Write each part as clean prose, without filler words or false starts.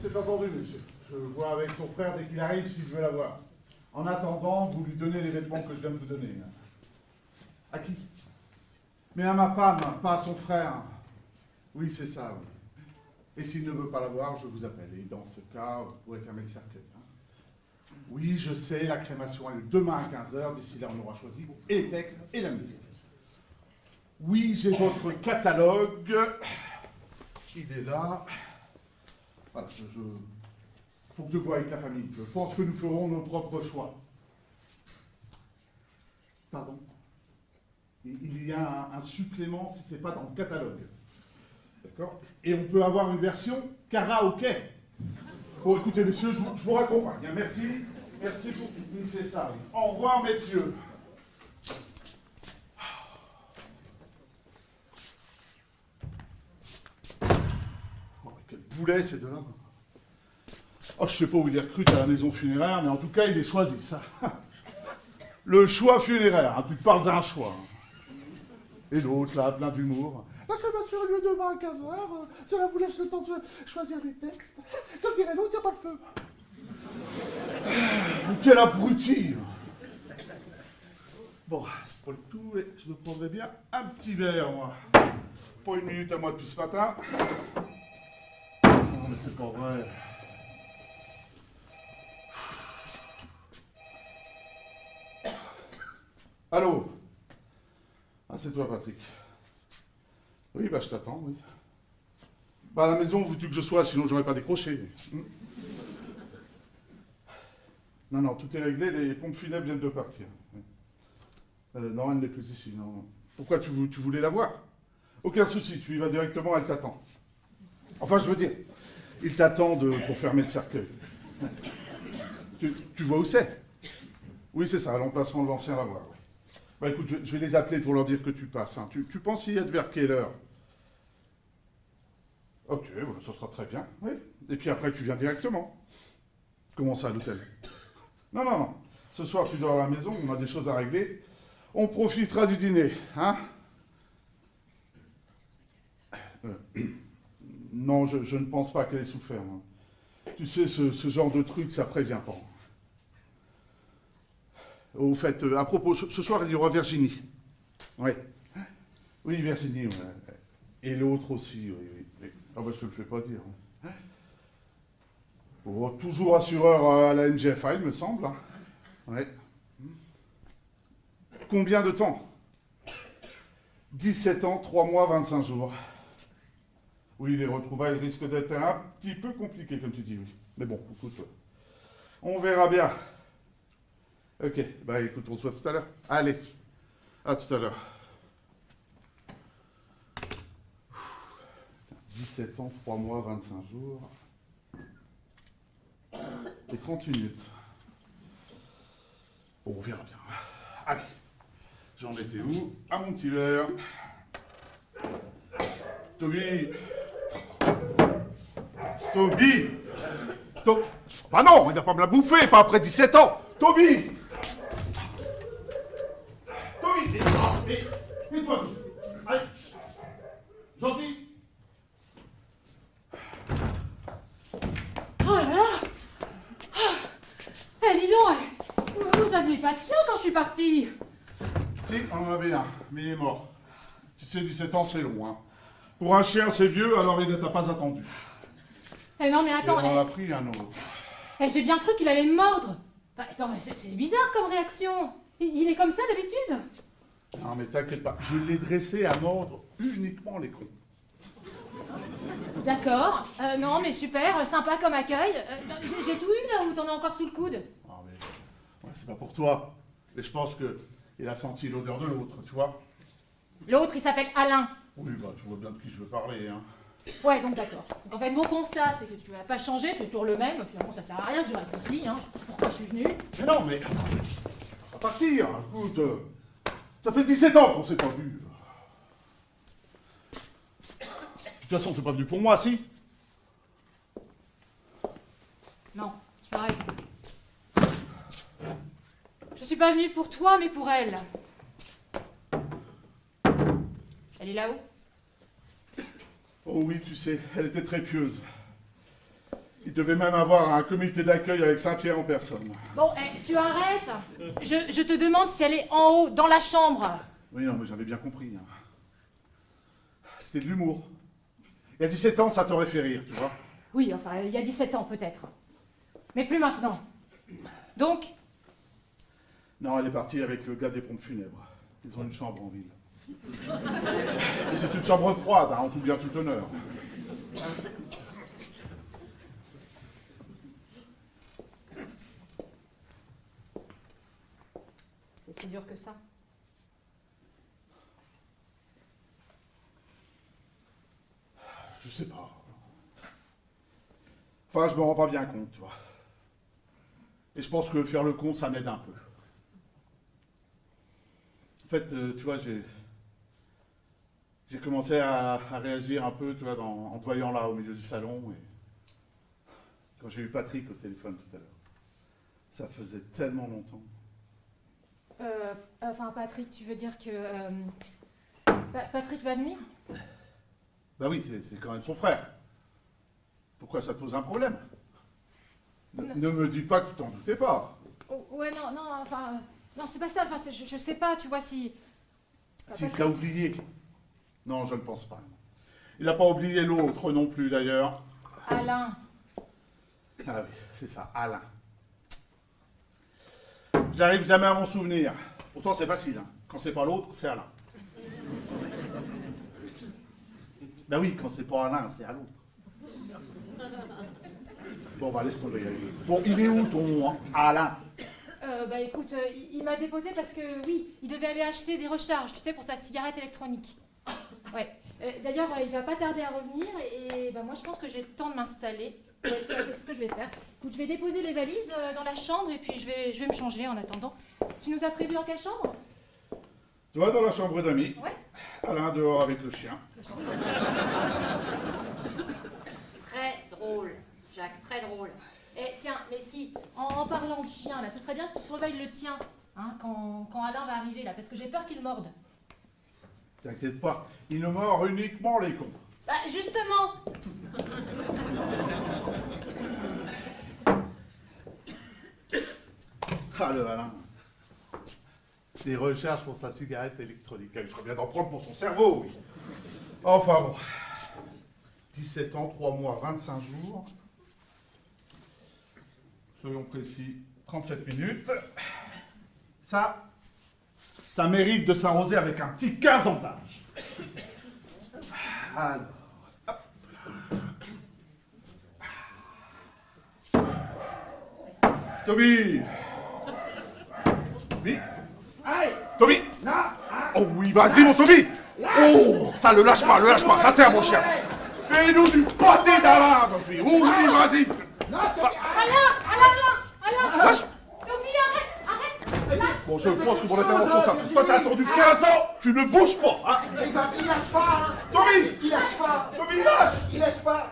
C'est entendu, monsieur. Je vois avec son frère dès qu'il arrive s'il veut la voir. En attendant, vous lui donnez les vêtements que je viens de vous donner. À qui? Mais à ma femme, pas à son frère. Oui, c'est ça, oui. Et s'il ne veut pas la voir, je vous appelle. Et dans ce cas, vous pourrez fermer le cercueil. Oui, je sais, la crémation est demain à 15 h. D'ici là, on aura choisi et les textes et la musique. Oui, j'ai votre catalogue. Il est là. Voilà, faut que je voie avec la famille. Je pense que nous ferons nos propres choix. Pardon? Il y a un supplément si ce n'est pas dans le catalogue. D'accord? Et on peut avoir une version karaoké. Bon, écoutez, messieurs, je vous raccompagne. Merci. Merci pour glisser ça. Au revoir, messieurs. Oh, quel boulet, ces deux-là. Oh, je sais pas où il est recrute à la maison funéraire, mais en tout cas, il est choisi, ça. Le choix funéraire, hein, tu parles d'un choix. Et l'autre, là, plein d'humour. La crémation a lieu demain à 15 h. Cela vous laisse le temps de choisir les textes. Comme dirait l'autre, il n'y a pas le feu. Quel abruti! Bon, c'est pas le tout, et je me prendrais bien un petit verre, moi. Pas une minute à moi depuis ce matin. Non, mais c'est pas vrai. Allô? Ah, c'est toi, Patrick. Oui, bah, je t'attends, oui. Bah, à la maison, veux-tu que je sois, sinon j'aurais pas décroché. Non, non, tout est réglé, les pompes funèbres viennent de partir. Non, elle n'est plus ici, non. Pourquoi tu voulais la voir? Aucun souci, tu y vas directement, elle t'attend. Enfin, je veux dire, il t'attend pour fermer le cercueil. Tu vois où c'est? Oui, c'est ça, à l'emplacement de l'ancien lavoir. Oui. Bah écoute, je vais les appeler pour leur dire que tu passes. Hein. Tu penses y être vers quelle heure? Ok, bah, ça sera très bien. Oui. Et puis après, tu viens directement. Comment ça, à l'hôtel? Non, non, non. Ce soir, tu dors à la maison, on a des choses à régler. On profitera du dîner, hein? Non, je ne pense pas qu'elle ait souffert. Hein. Tu sais, ce genre de truc, ça prévient pas. Au fait, à propos, ce soir, il y aura Virginie. Oui. Oui, Virginie, ouais. Et l'autre aussi, oui, oui. Ah ben, je te le fais pas dire. Hein. Oh, toujours assureur à la NGFA, il me semble. Hein. Ouais. Combien de temps? 17 ans, 3 mois, 25 jours. Oui, les retrouvailles risquent d'être un petit peu compliquées, comme tu dis, oui. Mais bon, écoute, on verra bien. Ok, bah écoute, on se voit tout à l'heure. Allez, à tout à l'heure. 17 ans, 3 mois, 25 jours. Et 30 minutes. Bon, on verra bien. Allez, j'en étais où? À mon petit verre. Toby! Toby! Bah non, il va pas me la bouffer, pas après 17 ans! Toby! Toby! Tais-toi! Allez! Gentil! Oh là là! Eh, dis donc, vous aviez pas de chien quand je suis partie? Si, on en avait un, mais il est mort. Tu sais, 17 ans, c'est long, hein. Pour un chien, c'est vieux, alors il ne t'a pas attendu. Eh non, mais attends, Et on en a pris un autre. j'ai bien cru qu'il allait me mordre. Attends, c'est bizarre comme réaction. Il est comme ça d'habitude? Non, mais t'inquiète pas, je l'ai dressé à mordre uniquement les cons. D'accord. Non, mais super, sympa comme accueil. J'ai tout eu là ou t'en as encore sous le coude? Ah, mais ouais, c'est pas pour toi. Mais je pense qu'il a senti l'odeur de l'autre, tu vois. L'autre, il s'appelle Alain. Oui, bah, tu vois bien de qui je veux parler, hein. Ouais, donc d'accord. Donc en fait, mon constat, c'est que tu vas pas changer, tu es toujours le même. Finalement, ça sert à rien que je reste ici, hein. Je sais pas pourquoi je suis venue. Mais non, mais... On va partir, écoute. Ça fait 17 ans qu'on s'est pas vu. De toute façon, c'est pas venu pour moi, si? Non, tu as raison. Je suis pas venue pour toi, mais pour elle. Elle est là-haut? Oh oui, tu sais, elle était très pieuse. Il devait même avoir un comité d'accueil avec Saint-Pierre en personne. Bon, tu arrêtes. Je te demande si elle est en haut, dans la chambre. Oui, non, mais j'avais bien compris. Hein. C'était de l'humour. Il y a 17 ans, ça t'aurait fait rire, tu vois. Oui, enfin, il y a 17 ans peut-être. Mais plus maintenant. Donc, Non, elle est partie avec le gars des pompes funèbres. Ils ont une chambre en ville. Et c'est une chambre froide, hein, en tout bien tout honneur. c'est si dur que ça. Je sais pas. Enfin, je me rends pas bien compte, tu vois. Et je pense que faire le con, ça m'aide un peu. En fait, tu vois, j'ai commencé à réagir un peu, tu vois, en te voyant là, au milieu du salon. Et quand j'ai eu Patrick au téléphone tout à l'heure, ça faisait tellement longtemps. Enfin, Patrick, tu veux dire que... Patrick va venir? Bah oui, c'est quand même son frère. Pourquoi ça te pose un problème? Ne me dis pas que tu t'en doutais pas. Oh, ouais, non, enfin... non, c'est pas ça, enfin, je sais pas, tu vois, si... S'il t'a oublié. Non, je ne pense pas. Il n'a pas oublié l'autre non plus, d'ailleurs. Alain. Ah oui, c'est ça, Alain. J'arrive jamais à m'en souvenir. Pourtant, c'est facile. Hein. Quand c'est pas l'autre, c'est Alain. Ben oui, quand c'est pas Alain, c'est à l'autre. Bon, bah laisse tomber. Bon, il est où ton Alain? Bah écoute, il m'a déposé parce que, oui, il devait aller acheter des recharges, tu sais, pour sa cigarette électronique. Ouais. D'ailleurs, il va pas tarder à revenir et bah, moi, je pense que j'ai le temps de m'installer. Ouais, c'est ce que je vais faire. Écoute, je vais déposer les valises dans la chambre et puis je vais me changer en attendant. Tu nous as prévu dans quelle chambre? Toi, dans la chambre d'amis. Ouais. Alain dehors avec le chien. Très drôle, Jacques, très drôle. Eh, tiens, mais si, en parlant de chien, là, ce serait bien que tu surveilles le tien, hein, quand Alain va arriver, là, parce que j'ai peur qu'il morde. T'inquiète pas, il ne mord uniquement les cons. Bah, justement. Ah, le Alain. Des recherches pour sa cigarette électronique. Il ferait bien d'en prendre pour son cerveau, oui. Enfin bon. 17 ans, 3 mois, 25 jours. Soyons précis, 37 minutes. Ça mérite de s'arroser avec un petit 15 ans d'âge. Alors, hop là. Toby! Toby! Toby! Oh oui, vas-y mon Toby! Oh, ça le lâche pas, ça c'est un bon chien! Fais-nous du pâté d'Alain, Toby! Oh oui, vas-y! Alain! Lâche! Toby, arrête! Lâche. Bon, je pense que mon intervention, ça. Toi, t'as attendu 15 ans, tu ne bouges pas, hein? Il lâche pas, hein. Toby! Il lâche pas. Toby, lâche! Il lâche pas.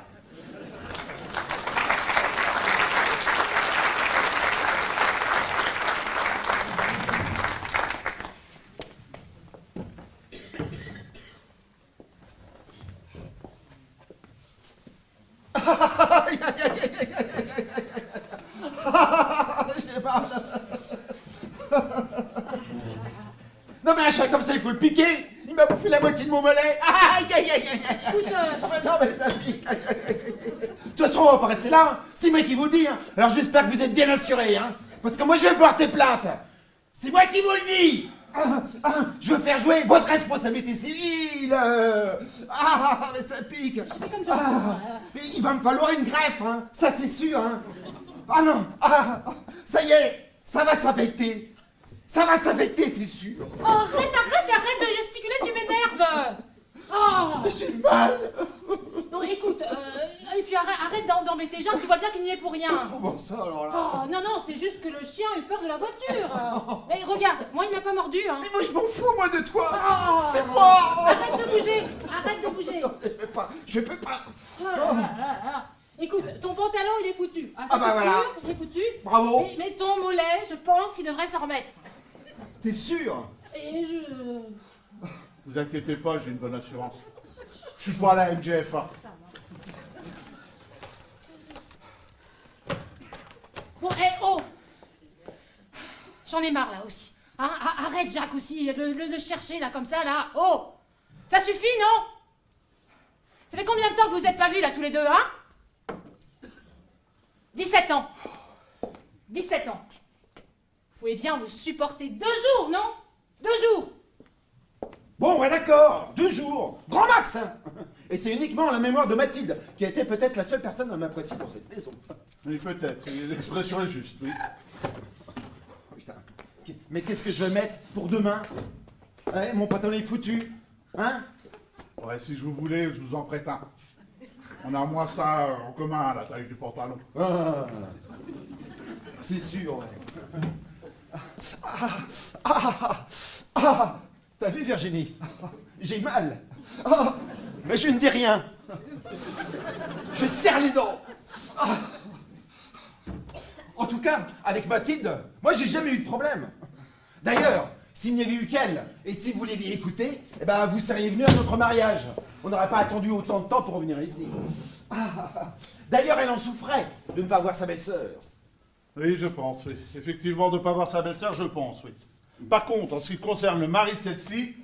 J'ai mal. Non mais un chat comme ça, il faut le piquer. Il m'a bouffé la moitié de mon mollet. Aïe aïe aïe aïe aïe. Écoute, Non mais ça pique. Aïe, aïe, aïe. De toute façon, on va pas rester là. Hein. C'est moi qui vous le dis. Hein. Alors j'espère que vous êtes bien assurés. Hein. Parce que moi je vais porter plainte. C'est moi qui vous le dis. Je veux faire jouer votre responsabilité civile. Mais ça pique. je fais comme je Mais il va me falloir une greffe, hein. Ça c'est sûr, hein. Ah non, ça y est, ça va s'affecter. Ça va s'affecter, c'est sûr. Oh, arrête de gesticuler, tu m'énerves. Oh. J'ai mal. Non, écoute, et puis arrête d'embêter Jacques, tu vois bien qu'il n'y est pour rien. Comment ça alors là? Oh, non, c'est juste que le chien a eu peur de la voiture. Et regarde, moi il m'a pas mordu, hein. Mais moi je m'en fous, moi, de toi. Oh. C'est moi. Arrête de bouger. Je peux pas. Écoute, ton pantalon il est foutu. Ah, ça Ah bah c'est voilà. sûr, il est foutu. Bravo. Mais ton mollet, je pense qu'il devrait s'en remettre. T'es sûr? Et je... Vous inquiétez pas, j'ai une bonne assurance. Je suis pas à la MGFA. J'en ai marre là aussi. Hein, arrête Jacques aussi de le chercher là comme ça là. Oh, ça suffit non? Ça fait combien de temps que vous n'êtes pas vus là tous les deux, hein? 17 ans. 17 ans. Vous pouvez bien vous supporter 2 jours, non? 2 jours. Bon, ouais, d'accord, 2 jours, grand max, hein. Et c'est uniquement la mémoire de Mathilde, qui a été peut-être la seule personne à m'apprécier dans cette maison. Oui, peut-être. L'expression est juste, oui. Oh, putain. Mais qu'est-ce que je vais mettre pour demain? Ouais, mon pantalon est foutu, hein? Ouais, si je vous voulais, je vous en prête un. On a moins ça en commun, la taille du pantalon. Ah, c'est sûr, ouais. T'as vu, Virginie? J'ai mal. Ah, mais je ne dis rien. Je serre les dents. Ah. En tout cas, avec Mathilde, moi, j'ai jamais eu de problème. D'ailleurs, s'il n'y avait eu qu'elle, et si vous l'aviez écouté, eh ben, vous seriez venu à notre mariage. On n'aurait pas attendu autant de temps pour revenir ici. Ah. D'ailleurs, elle en souffrait de ne pas voir sa belle-sœur. Oui, je pense, oui. Effectivement, de ne pas voir sa belle-sœur, je pense, oui. Par contre, en ce qui concerne le mari de celle-ci,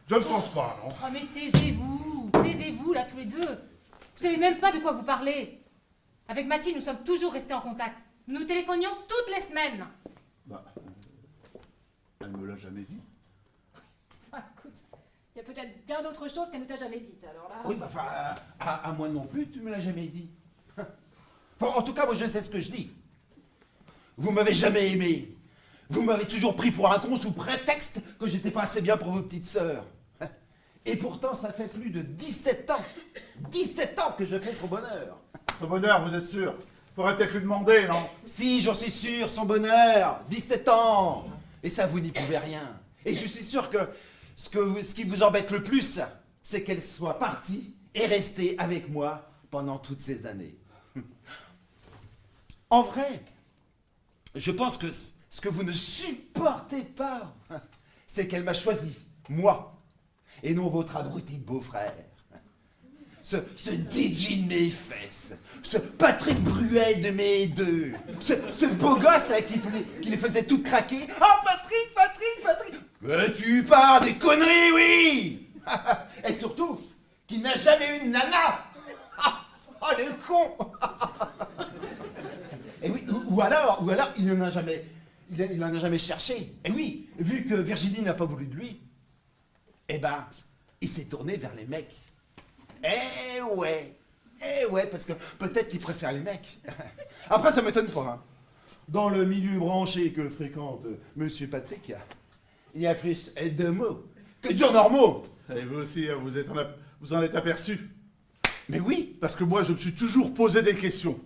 je ne pense pas, non. Oh mais taisez-vous là tous les deux. Vous savez même pas de quoi vous parlez. Avec Mathilde, nous sommes toujours restés en contact. Nous nous téléphonions toutes les semaines. Bah, elle me l'a jamais dit. Ah, écoute, il y a peut-être bien d'autres choses qu'elle ne t'a jamais dites, alors là... Oui, bah, enfin, à moi non plus, tu me l'as jamais dit. Enfin, en tout cas, moi, je sais ce que je dis. Vous m'avez jamais aimé. Vous m'avez toujours pris pour un con sous prétexte que j'étais pas assez bien pour vos petites sœurs. Et pourtant, ça fait plus de 17 ans. 17 ans que je fais son bonheur. Son bonheur, vous êtes sûr? Faudrait peut-être lui demander, non? Si, j'en suis sûr, son bonheur. 17 ans. Et ça, vous n'y pouvez rien. Et je suis sûr que ce qui vous embête le plus, c'est qu'elle soit partie et restée avec moi pendant toutes ces années. En vrai, je pense que ce que vous ne supportez pas, c'est qu'elle m'a choisi, moi, et non votre abruti de beau-frère. Ce DJ de mes fesses, ce Patrick Bruet de mes deux, ce beau gosse là, qui les faisait toutes craquer. Oh Patrick! Mais tu parles des conneries, oui. Et surtout, qui n'a jamais eu de nana. Oh le con. Et oui, ou alors, il n'en a jamais cherché. Et oui, vu que Virginie n'a pas voulu de lui, eh ben, il s'est tourné vers les mecs. Eh ouais, parce que peut-être qu'il préfère les mecs. Après, ça m'étonne pas. Hein. Dans le milieu branché que fréquente Monsieur Patrick, il y a plus de mots que de gens normaux. Et vous aussi, hein, vous en êtes aperçu. Mais oui. Parce que moi, je me suis toujours posé des questions.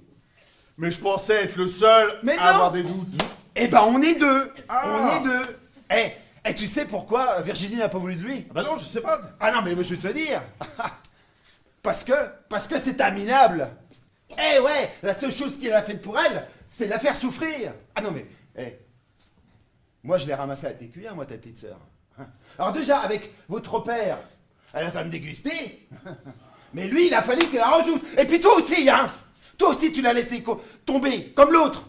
Mais je pensais être le seul à avoir des doutes. Eh ben, on est deux. Ah. On est deux. Eh, tu sais pourquoi Virginie n'a pas voulu de lui? Ah bah non, je sais pas. Ah non, mais je vais te le dire. Parce que c'est un minable. Eh ouais, la seule chose qu'il a faite pour elle, c'est de la faire souffrir. Ah non, mais, moi je l'ai ramassée à tes cuillères, moi, ta petite sœur. Alors déjà, avec votre père, elle a quand même dégusté. Mais lui, il a fallu qu'il la rajoute. Et puis toi aussi, hein. Toi aussi, tu l'as laissé tomber, comme l'autre.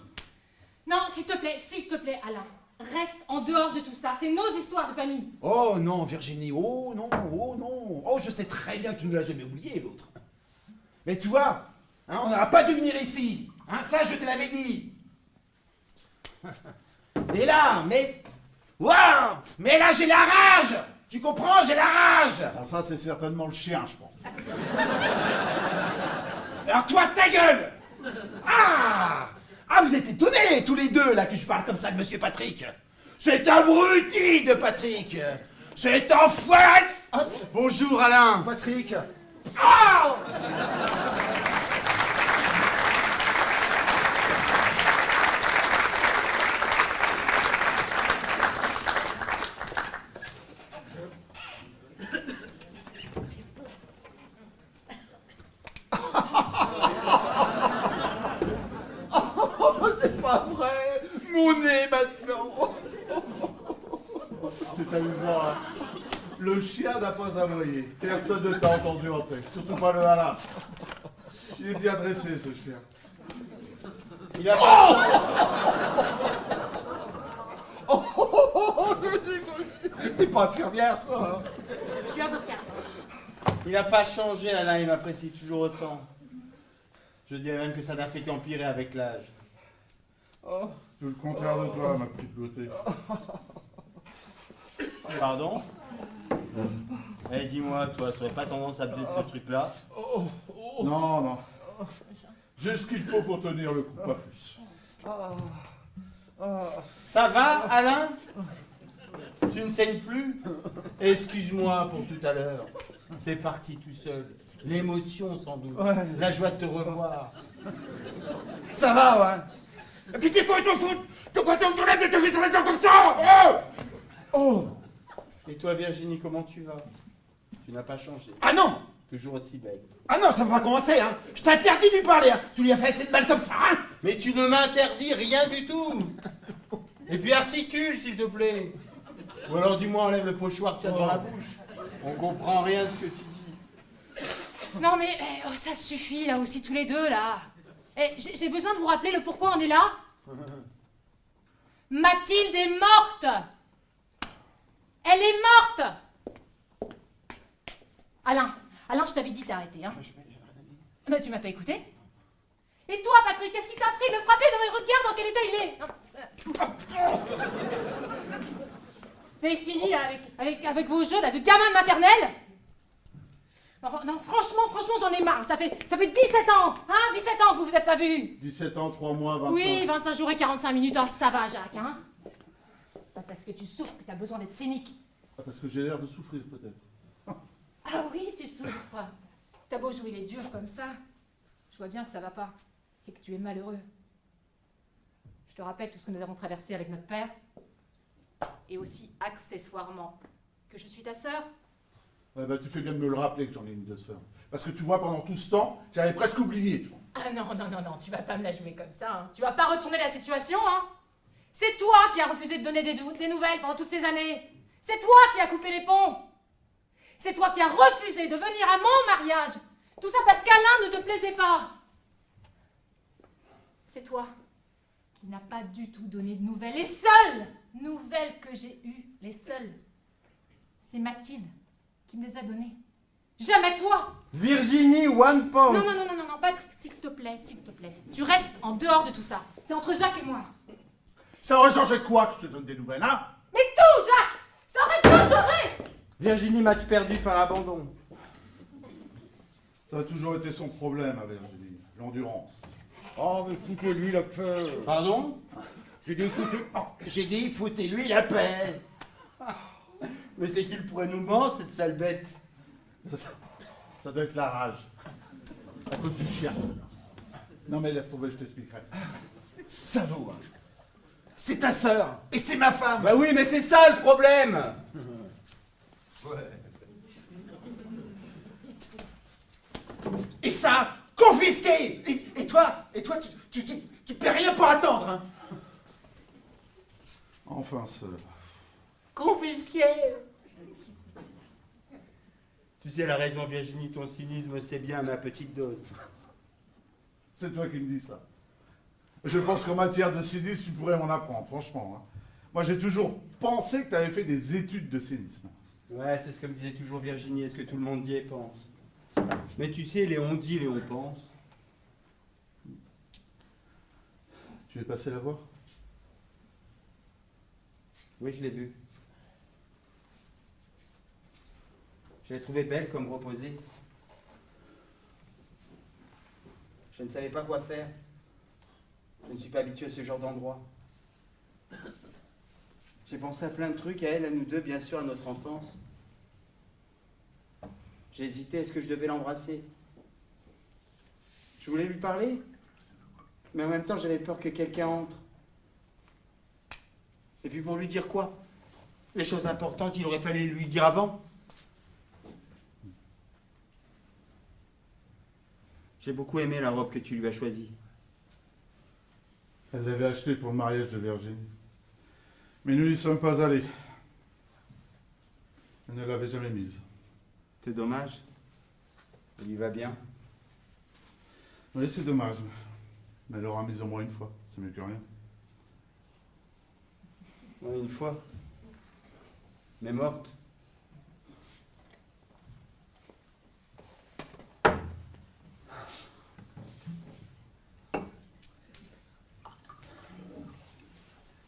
Non, s'il te plaît, Alain. Reste en dehors de tout ça. C'est nos histoires de famille. Oh non, Virginie, oh non. Oh, je sais très bien que tu ne l'as jamais oublié, l'autre. Mais tu vois, hein, on n'aura pas dû venir ici. Hein, ça, je te l'avais dit. Et là, waouh, mais là, j'ai la rage. Tu comprends, j'ai la rage. Ah, ça, c'est certainement le chien, je pense. Alors toi, ta gueule. Ah, vous êtes étonnés, tous les deux, là, que je parle comme ça de Monsieur Patrick. C'est abruti de Patrick. C'est enfoiré. Ah, Bonjour Alain. Patrick. Ah. C'est pas vrai. Mon nez maintenant. C'est amusant, hein. Le chien n'a pas aboyé. Personne ne t'a entendu entrer. Surtout pas le Alain. Il est bien dressé, ce chien. Il a pas... Oh, T'es pas infirmière, toi, hein? Je suis avocat. Il n'a pas changé, Alain, il m'apprécie toujours autant. Je dirais même que ça n'a fait qu'empirer avec l'âge. Tout le contraire de toi, ma petite beauté. Pardon? Eh, dis-moi, toi, tu n'aurais pas tendance à abuser de ce truc-là? Non, non. Juste ce qu'il faut pour tenir le coup, pas plus. Ça va, Alain? Tu ne saignes plus? Excuse-moi pour tout à l'heure. C'est parti tout seul. L'émotion, sans doute. La joie de te revoir. Ça va, ouais. Et puis t'es quoi, ton foot? T'es quoi, ton tournée de te faire sur les gens comme ça? Oh! Et toi, Virginie, comment tu vas? Tu n'as pas changé. Ah non! Toujours aussi belle. Ah non, ça va pas commencer, hein! Je t'interdis de lui parler, hein! Tu lui as fait assez de mal comme ça, hein! Mais tu ne m'interdis rien du tout. Et puis articule, s'il te plaît. Ou alors du moins enlève le pochoir que tu as dans la bouche. On comprend rien de ce que tu dis. Non mais ça suffit là aussi tous les deux là. J'ai besoin de vous rappeler le pourquoi on est là. Mathilde est morte. Elle est morte. Alain, je t'avais dit d'arrêter, hein. Mais tu m'as pas écouté. Et toi, Patrick, qu'est-ce qui t'a pris de le frapper? Non mais regarde dans quel état il est. Vous avez fini là, avec vos jeux là, de gamins de maternelle? Non, franchement, j'en ai marre. Ça fait 17 ans, hein, 17 ans que vous vous êtes pas vus. 17 ans, 3 mois, 25. Oui, 25 jours et 45 minutes. Oh, ça va, Jacques, hein. Pas parce que tu souffres que t'as besoin d'être cynique. Ah, parce que j'ai l'air de souffrir, peut-être. Ah oui, tu souffres. T'as beau jouer les durs comme ça. Je vois bien que ça va pas. Et que tu es malheureux. Je te rappelle tout ce que nous avons traversé avec notre père. Et aussi, accessoirement, que je suis ta sœur. Ouais, bah, tu fais bien de me le rappeler que j'en ai une de sœur. Parce que tu vois, pendant tout ce temps, j'avais presque oublié. Toi. Ah non, tu vas pas me la jouer comme ça. Hein. Tu vas pas retourner la situation, hein. C'est toi qui as refusé de donner des nouvelles pendant toutes ces années. C'est toi qui as coupé les ponts. C'est toi qui as refusé de venir à mon mariage. Tout ça parce qu'Alain ne te plaisait pas. C'est toi qui n'as pas du tout donné de nouvelles. Les seules nouvelles que j'ai eues, les seules, c'est Mathilde qui me les a données. Jamais toi. Virginie, one point. Non, Patrick, s'il te plaît. Tu restes en dehors de tout ça. C'est entre Jacques et moi. Ça aurait changé quoi que je te donne des nouvelles, hein? Mais tout, Jacques. Ça aurait tout changé. Virginie, match perdu par abandon. Ça a toujours été son problème, à Virginie. L'endurance. Oh, mais foutez-lui la paix! Pardon? J'ai dit, foutez-lui la paix! Mais c'est qu'il pourrait nous mordre, cette sale bête. Ça doit être la rage. À cause du chien. Non mais laisse tomber, je t'expliquerai. Salaud! Hein. C'est ta sœur! Et c'est ma femme! Bah oui, mais c'est ça le problème. Ouais. Et ça, confisqué! Et toi, tu paies rien pour attendre, hein? Enfin, sœur. Confisqué. Tu sais, la raison, Virginie, ton cynisme, c'est bien ma petite dose. C'est toi qui me dis ça. Je pense qu'en matière de cynisme, tu pourrais m'en apprendre, franchement. Hein. Moi, j'ai toujours pensé que tu avais fait des études de cynisme. Ouais, c'est ce que me disait toujours Virginie, est-ce que tout le monde dit et pense? Mais tu sais, les on dit, les on pense. Tu es passé la voir? Oui, je l'ai vue. Je l'ai trouvée belle comme reposée. Je ne savais pas quoi faire. Je ne suis pas habitué à ce genre d'endroit. J'ai pensé à plein de trucs, à elle, à nous deux, bien sûr, à notre enfance. J'ai hésité, est-ce que je devais l'embrasser? Je voulais lui parler, mais en même temps, j'avais peur que quelqu'un entre. Et puis pour lui dire quoi? Les choses importantes, il aurait fallu lui dire avant. J'ai beaucoup aimé la robe que tu lui as choisie. Elle l'avait achetée pour le mariage de Virginie. Mais nous n'y sommes pas allés. Elle ne l'avait jamais mise. C'est dommage. Elle lui va bien. Oui, c'est dommage. Mais elle l'aura mise au moins une fois. C'est mieux que rien. Ouais, une fois. mais morte.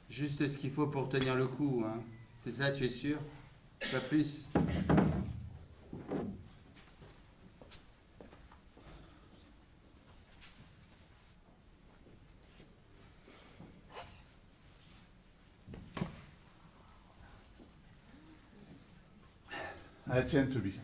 Juste ce qu'il faut pour tenir le coup, hein. C'est ça, tu es sûr? Pas plus. Allez, tiens, Toby.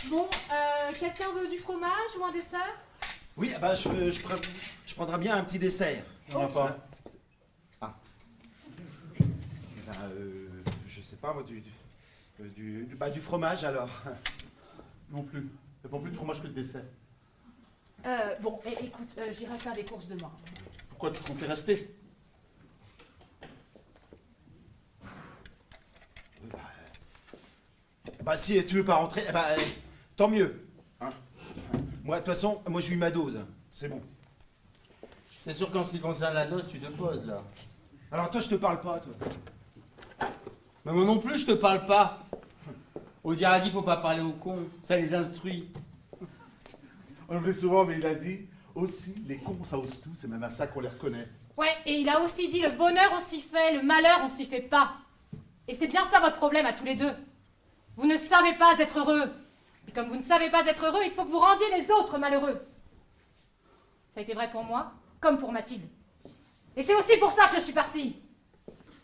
Bon, quelqu'un veut du fromage ou un dessert? Oui, bah, je prendrai bien un petit dessert. On n'a pas. Ben, je sais pas, moi, du fromage, alors. Non plus. Il n'y a pas plus de fromage que de dessert. Bon, écoute, j'irai faire des courses demain. Pourquoi tu comptais rester? Bah, si tu veux pas rentrer, tant mieux. Hein. Moi, de toute façon, moi, j'ai eu ma dose. C'est bon. C'est sûr qu'en ce qui concerne la dose, tu te poses, là. Alors, toi, je te parle pas, toi. Mais moi non plus, je te parle pas. Au Diradi, faut pas parler aux cons. Ça les instruit. On le fait souvent, mais il a dit aussi, les cons, ça ose tout, c'est même à ça qu'on les reconnaît. Ouais, et il a aussi dit le bonheur on s'y fait, le malheur on s'y fait pas. Et c'est bien ça votre problème à tous les deux. Vous ne savez pas être heureux. Et comme vous ne savez pas être heureux, il faut que vous rendiez les autres malheureux. Ça a été vrai pour moi, comme pour Mathilde. Et c'est aussi pour ça que je suis partie.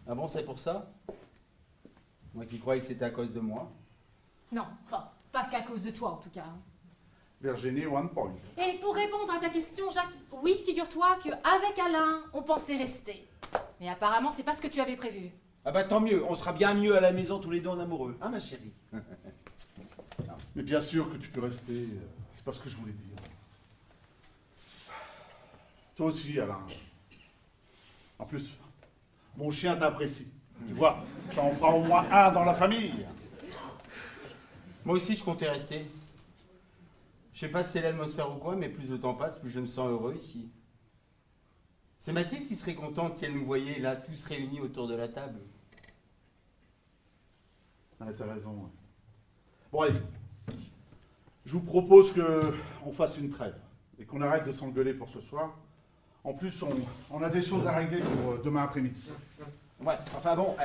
Ah bon, c'est pour ça? Moi qui croyais que c'était à cause de moi. Non, enfin, pas qu'à cause de toi en tout cas. Virginie, one point. Et pour répondre à ta question, Jacques, oui, figure-toi qu'avec Alain, on pensait rester. Mais apparemment, c'est pas ce que tu avais prévu. Ah bah, tant mieux. On sera bien mieux à la maison, tous les deux en amoureux. Hein, ma chérie? Mais bien sûr que tu peux rester, c'est pas ce que je voulais dire. Toi aussi, Alain. En plus, mon chien t'apprécie. Tu vois, ça en fera au moins un dans la famille. Moi aussi, je comptais rester. Je sais pas si c'est l'atmosphère ou quoi, mais plus le temps passe, plus je me sens heureux ici. C'est Mathilde qui serait contente si elle nous voyait là, tous réunis autour de la table. Ah, t'as raison. Ouais. Bon, allez. Je vous propose qu'on fasse une trêve et qu'on arrête de s'engueuler pour ce soir. En plus, on a des choses à régler pour demain après-midi. Ouais, enfin bon,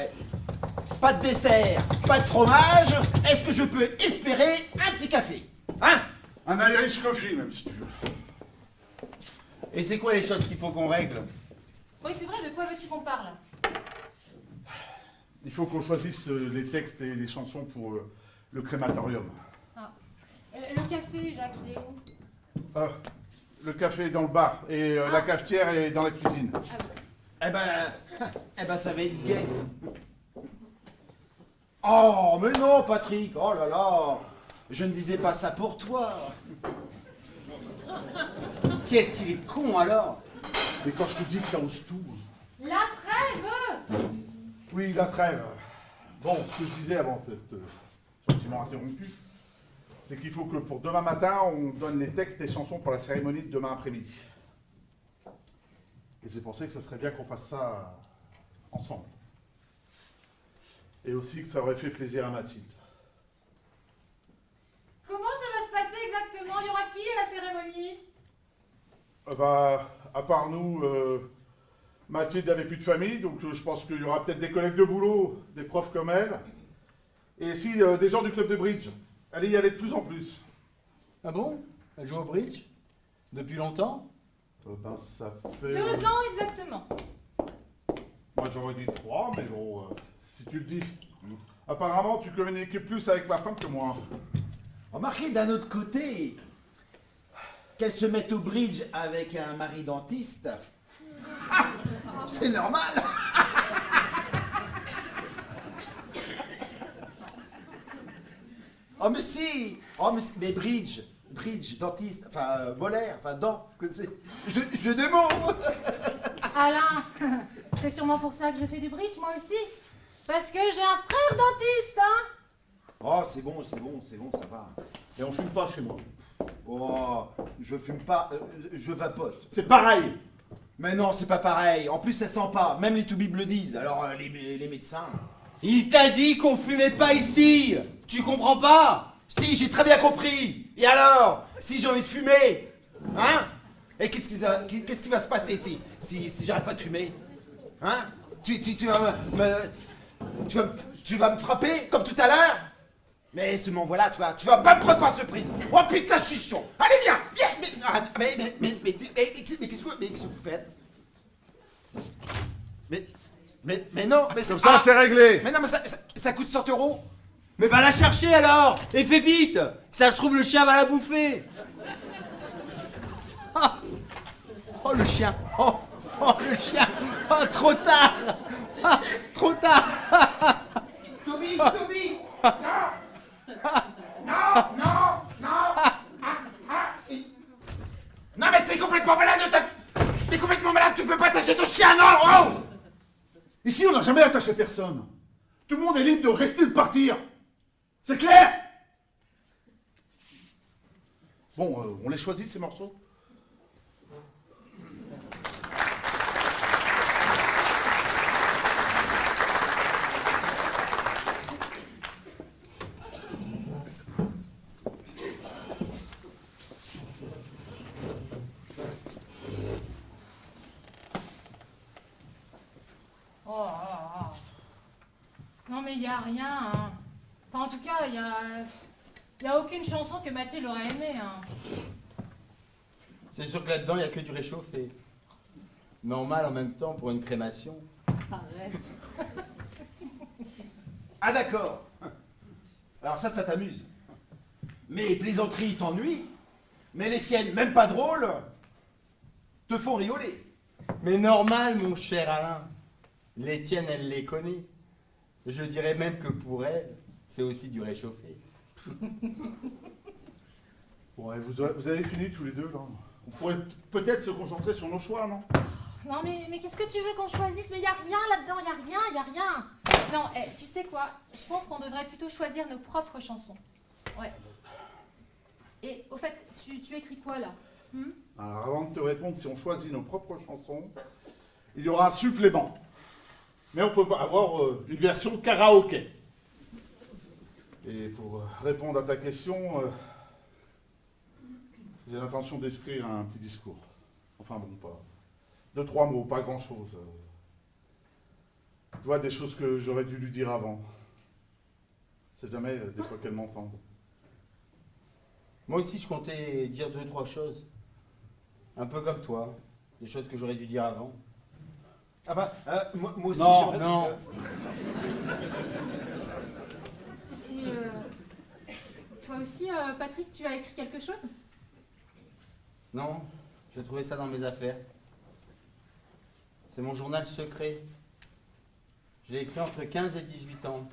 pas de dessert, pas de fromage. Est-ce que je peux espérer un petit café? Hein? Un Irish coffee, même, si tu veux. Et c'est quoi les choses qu'il faut qu'on règle? Oui, c'est vrai, de quoi veux-tu qu'on parle? Il faut qu'on choisisse les textes et les chansons pour le crématorium. Ah. Le café, Jacques, il est où? Le café est dans le bar et la cafetière est dans la cuisine. Ah oui. Eh ben, ça va être gai. Oh, mais non, Patrick. Oh là là. Je ne disais pas ça pour toi. Qu'est-ce qu'il est con alors? Mais quand je te dis que ça ose tout. La trêve! Oui, la trêve. Bon, ce que je disais avant d'être gentiment interrompu, c'est qu'il faut que pour demain matin, on donne les textes et chansons pour la cérémonie de demain après-midi. Et j'ai pensé que ce serait bien qu'on fasse ça ensemble. Et aussi que ça aurait fait plaisir à Mathilde. Comment ça va se passer exactement? Il y aura qui à la cérémonie? À part nous, Mathilde n'avait plus de famille, donc je pense qu'il y aura peut-être des collègues de boulot, des profs comme elle, et si des gens du club de bridge. Elle y allait de plus en plus. Ah bon? Elle joue au bridge? Depuis longtemps? Ça fait... 2 ans exactement. Moi j'aurais dit 3, mais bon, si tu le dis. Apparemment, tu communiquais plus avec ma femme que moi. Remarquez d'un autre côté qu'elle se mette au bridge avec un mari dentiste. Ah, c'est normal. Oh mais si. Mais bridge, bridge, dentiste, enfin, molaire, enfin, dent, que c'est. Jeu de mots. Alain, c'est sûrement pour ça que je fais du bridge, moi aussi. Parce que j'ai un frère dentiste, hein. Oh, c'est bon, ça va. Et on fume pas chez moi. Oh, je fume pas, je vapote. C'est pareil. Mais non, c'est pas pareil. En plus, ça sent pas. Même les toubibs le disent. Alors, les médecins. Il t'a dit qu'on fumait pas ici. Tu comprends pas? Si, j'ai très bien compris. Et alors, si j'ai envie de fumer, hein? Et qu'est-ce qui va se passer si j'arrête pas de fumer? Hein? Tu vas me frapper comme tout à l'heure? Mais seulement voilà, tu vas pas me prendre par surprise. Oh putain, je suis chaud. Allez, viens, mais qu'est-ce que vous faites? Mais non, mais Comme ça, c'est réglé. Mais non, mais ça coûte 100 €. Mais va la chercher alors. Et fais vite. Ça se trouve le chien va la bouffer. Ah. Oh le chien. Oh le chien. Oh trop tard. Ah, trop tard. Toby, non, mais t'es complètement malade, t'es complètement malade, tu peux pas attacher ton chien, non, oh! Ici, on n'a jamais attaché personne. Tout le monde est libre de rester ou de partir. C'est clair? Bon, on les choisit, ces morceaux? Non mais il y a rien, hein. Enfin en tout cas, il y a aucune chanson que Mathilde aurait aimée, hein. C'est sûr que là-dedans il y a que du réchauffé. Normal en même temps pour une crémation. Arrête. Ah d'accord. Alors ça t'amuse. Mes plaisanteries t'ennuient, mais les siennes, même pas drôles, te font rigoler. Mais normal mon cher Alain. Les tiennes elle les connaît. Je dirais même que pour elle, c'est aussi du réchauffé. Bon, et vous avez fini tous les deux, là. On pourrait peut-être se concentrer sur nos choix, non? Non mais qu'est-ce que tu veux qu'on choisisse? Mais il y a rien là-dedans, il y a rien. Non, tu sais quoi? Je pense qu'on devrait plutôt choisir nos propres chansons. Ouais. Et au fait, tu écris quoi là? Alors, avant de te répondre si on choisit nos propres chansons, il y aura un supplément. Mais on peut avoir une version karaoké. Et pour répondre à ta question, j'ai l'intention d'écrire un petit discours. Enfin bon, pas 2-3 mots, pas grand-chose. Tu vois, des choses que j'aurais dû lui dire avant. C'est jamais des fois qu'elle m'entende. Moi aussi je comptais dire 2-3 choses. Un peu comme toi. Des choses que j'aurais dû dire avant. Ah bah, moi aussi Non, j'aimerais... non. Et toi aussi, Patrick, tu as écrit quelque chose? Non, j'ai trouvé ça dans mes affaires. C'est mon journal secret. Je l'ai écrit entre 15 et 18 ans.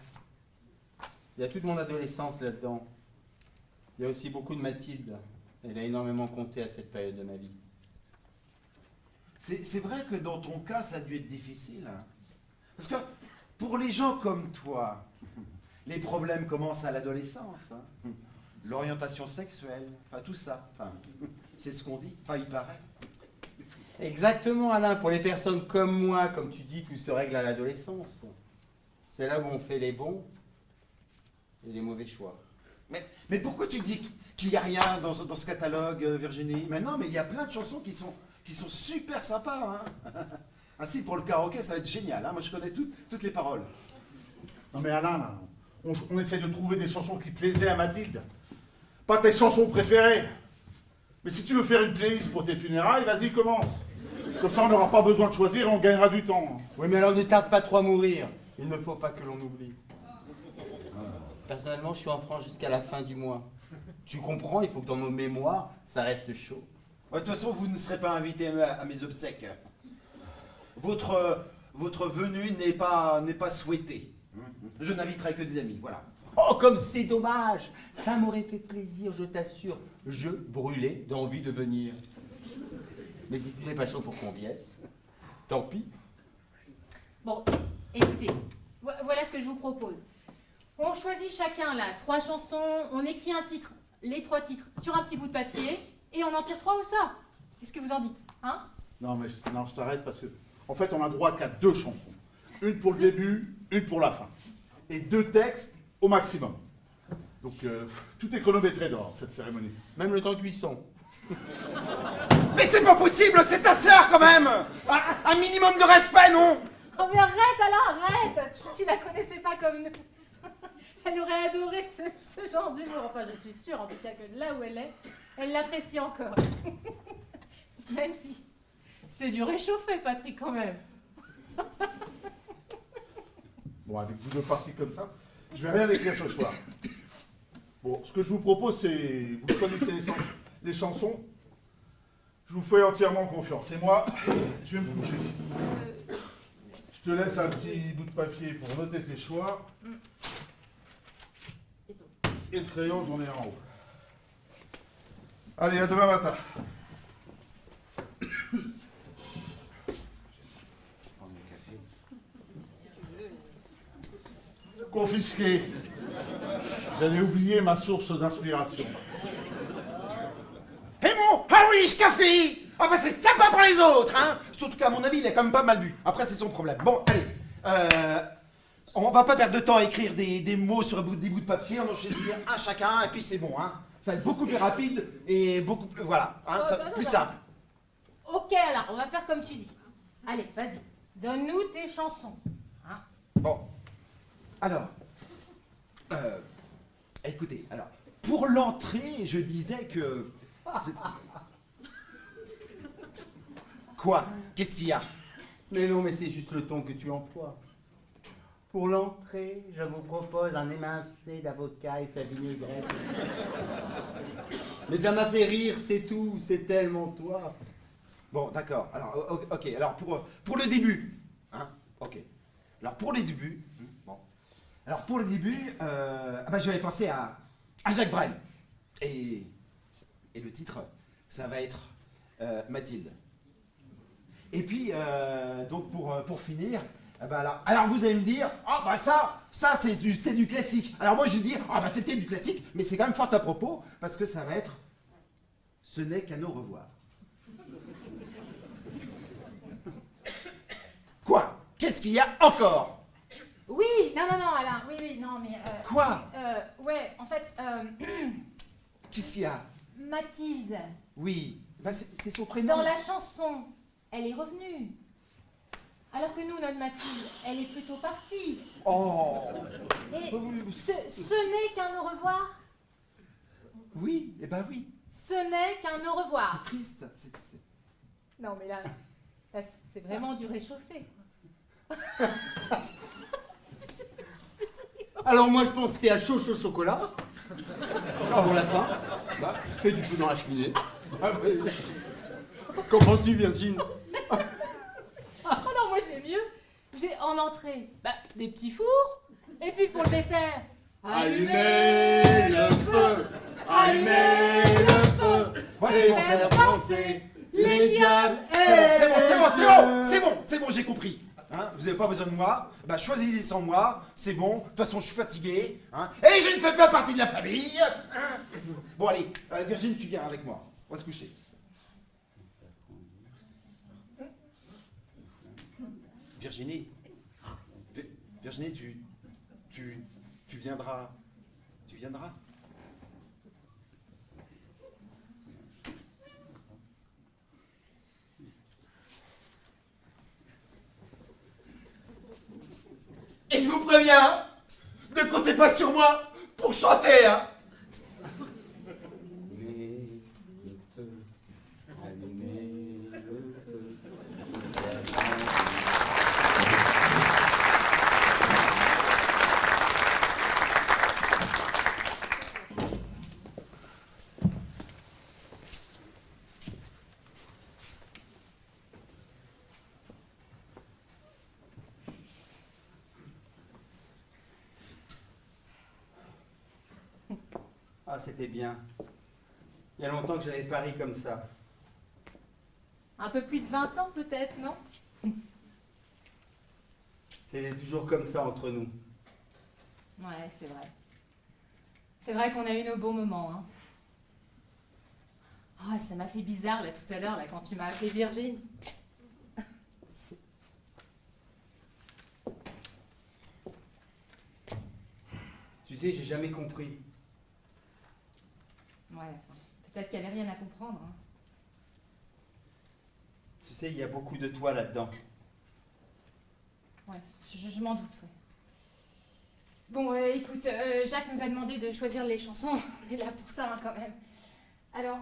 Il y a toute mon adolescence là-dedans. Il y a aussi beaucoup de Mathilde. Elle a énormément compté à cette période de ma vie. C'est vrai que dans ton cas, ça a dû être difficile. Hein. Parce que pour les gens comme toi, les problèmes commencent à l'adolescence. Hein. L'orientation sexuelle, enfin tout ça. Enfin, c'est ce qu'on dit. Enfin, il paraît. Exactement, Alain. Pour les personnes comme moi, comme tu dis, tout se règle à l'adolescence. C'est là où on fait les bons et les mauvais choix. Mais pourquoi tu dis qu'il n'y a rien dans ce catalogue, Virginie? Mais non, mais il y a plein de chansons qui sont super sympas. Hein. Ainsi, pour le karaoké, ça va être génial. Hein. Moi, je connais toutes les paroles. Non mais Alain, là, on essaie de trouver des chansons qui plaisaient à Mathilde. Pas tes chansons préférées. Mais si tu veux faire une playlist pour tes funérailles, vas-y, commence. Comme ça, on n'aura pas besoin de choisir et on gagnera du temps. Oui, mais alors ne tarde pas trop à mourir. Il ne faut pas que l'on oublie. Personnellement, je suis en France jusqu'à la fin du mois. Tu comprends, il faut que dans nos mémoires, ça reste chaud. Ouais, de toute façon, vous ne serez pas invité à mes obsèques. Votre venue n'est pas souhaitée. Je n'inviterai que des amis, voilà. Oh, comme c'est dommage. Ça m'aurait fait plaisir, je t'assure. Je brûlais d'envie de venir. Mais si tu n'es pas chaud pour qu'on vienne, tant pis. Bon, écoutez, voilà ce que je vous propose. On choisit chacun là 3 chansons, on écrit un titre, les 3 titres, sur un petit bout de papier, et on en tire 3 au sort. Qu'est-ce que vous en dites, hein? Non, mais non, je t'arrête parce que, en fait, on a droit qu'à 2 chansons. Une pour le début, une pour la fin. Et 2 textes au maximum. Donc, tout est chronométré dans cette cérémonie. Même le temps de cuisson. Mais c'est pas possible, c'est ta sœur quand même. Un minimum de respect, non? Oh mais arrête alors, arrête! Tu la connaissais pas comme nous. Elle aurait adoré ce genre d'humour. Enfin, je suis sûre en tout cas que là où elle est, elle l'apprécie encore. Même si c'est du réchauffé, Patrick, quand même. Bon, avec vous 2 parties comme ça, je vais rien écrire ce soir. Bon, ce que je vous propose, c'est... Vous connaissez les chansons. Je vous fais entièrement confiance. Et moi, je vais me coucher. Je te laisse un petit bout de papier pour noter tes choix. Et le crayon, j'en ai un en haut. Allez, à demain matin. Confisqué. J'avais oublié ma source d'inspiration. Et mon Irish Café. Ah bah c'est sympa pour les autres, hein. Surtout qu'à mon avis, il a quand même pas mal bu. Après, c'est son problème. Bon, allez. On va pas perdre de temps à écrire des mots sur des bouts de papier. On en choisit un chacun et puis c'est bon, hein. Ça va être beaucoup plus rapide et beaucoup plus... Voilà, hein, plus simple. Ok, alors, on va faire comme tu dis. Allez, vas-y. Donne-nous tes chansons. Hein? Bon. Alors, écoutez, alors, pour l'entrée, je disais que... Quoi? Qu'est-ce qu'il y a? Mais non, mais c'est juste le ton que tu emploies. Pour l'entrée, je vous propose un émincé d'avocat et sa vinaigrette. Mais ça m'a fait rire, c'est tout, c'est tellement toi. Bon, d'accord. Alors, ok. Alors, pour le début, hein? Ok. Alors, pour le début, bon. Alors, pour le début, j'avais pensé à Jacques Brel. Et le titre, ça va être Mathilde. Et puis, donc, pour finir, alors vous allez me dire, ah bah ça c'est du classique. Alors moi je vais dire, ah bah c'est peut-être du classique, mais c'est quand même fort à propos, parce que ça va être Ce n'est qu'un au revoir. Quoi? Qu'est-ce qu'il y a encore? Oui, non, Alain. Oui, non, mais... Quoi? Ouais, en fait, Qu'est-ce qu'il y a? Mathilde, Oui, bah c'est son prénom. dans la chanson, elle est revenue. Alors que nous, notre Mathilde, elle est plutôt partie. Oh. Et ce n'est qu'un au revoir. Oui, eh ben oui. Ce n'est qu'un au revoir. C'est triste. Non, mais là c'est vraiment du réchauffé. Alors moi je pensais à chaud chocolat. Pour la fin, bah, fais du feu dans la cheminée. Qu'en penses-tu, Virgin? Oh non, moi j'ai mieux. J'ai en entrée des petits fours. Et puis pour le dessert, Allumez le feu, allumez le feu. Moi c'est bon, c'est faire bon. danser les diables. C'est bon, j'ai compris. Hein, vous n'avez pas besoin de moi, bah choisissez sans moi, c'est bon, de toute façon je suis fatigué, hein, et je ne fais pas partie de la famille. Hein. Bon allez, Virginie, tu viens avec moi, on va se coucher. Virginie, Virginie, tu viendras, tu viendras. Et je vous préviens, ne comptez pas sur moi pour chanter, hein. Allumez le feu, allumez le feu. Ah, c'était bien. Il y a longtemps que j'avais pas ri comme ça. Un peu plus de 20 ans peut-être, non? C'était toujours comme ça entre nous. Ouais, c'est vrai. C'est vrai qu'on a eu nos bons moments, hein. Oh, ça m'a fait bizarre là tout à l'heure là quand tu m'as appelé Virgin. Tu sais, j'ai jamais compris. Ouais, enfin, peut-être qu'il n'y avait rien à comprendre, hein. Tu sais, il y a beaucoup de toi là-dedans. Ouais, je m'en doute, ouais. Bon, écoute, Jacques nous a demandé de choisir les chansons. On est là pour ça, hein, quand même. Alors,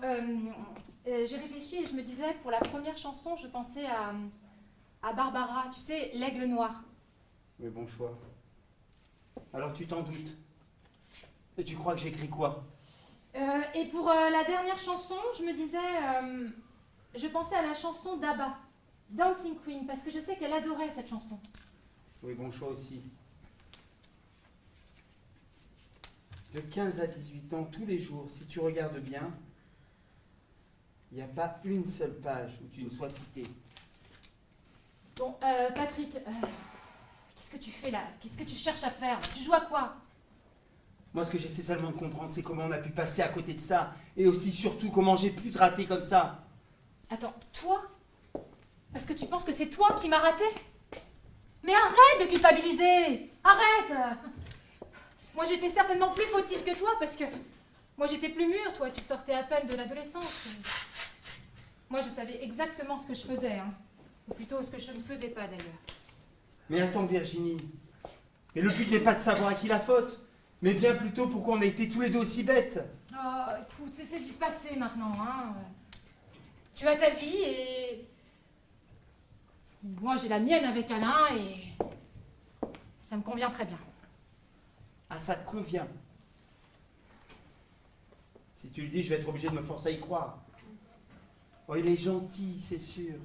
j'ai réfléchi et je me disais, pour la première chanson, je pensais à Barbara, tu sais, l'aigle noir. Mais bon choix. Alors tu t'en doutes. Et tu crois que j'écris quoi? Et pour la dernière chanson, je me disais, je pensais à la chanson d'Abba, Dancing Queen, parce que je sais qu'elle adorait cette chanson. Oui, bon choix aussi. De 15 à 18 ans, tous les jours, si tu regardes bien, il n'y a pas une seule page où tu ne sois cité. Bon, Patrick, qu'est-ce que tu fais là? Qu'est-ce que tu cherches à faire? Tu joues à quoi? Moi, ce que j'essaie seulement de comprendre, c'est comment on a pu passer à côté de ça. Et aussi, surtout, comment j'ai pu te rater comme ça. Attends, toi? Parce que tu penses que c'est toi qui m'as raté? Mais arrête de culpabiliser! Arrête! Moi, j'étais certainement plus fautive que toi parce que moi, j'étais plus mûre, toi, tu sortais à peine de l'adolescence. Moi, je savais exactement ce que je faisais, hein. Ou plutôt ce que je ne faisais pas, d'ailleurs. Mais attends, Virginie. Mais le but n'est pas de savoir à qui la faute, mais bien plutôt pourquoi on a été tous les deux aussi bêtes. Oh, écoute, c'est du passé maintenant, hein. Tu as ta vie et... Moi, j'ai la mienne avec Alain et... ça me convient très bien. Ah, ça te convient. Si tu le dis, je vais être obligé de me forcer à y croire. Oh, il est gentil, c'est sûr.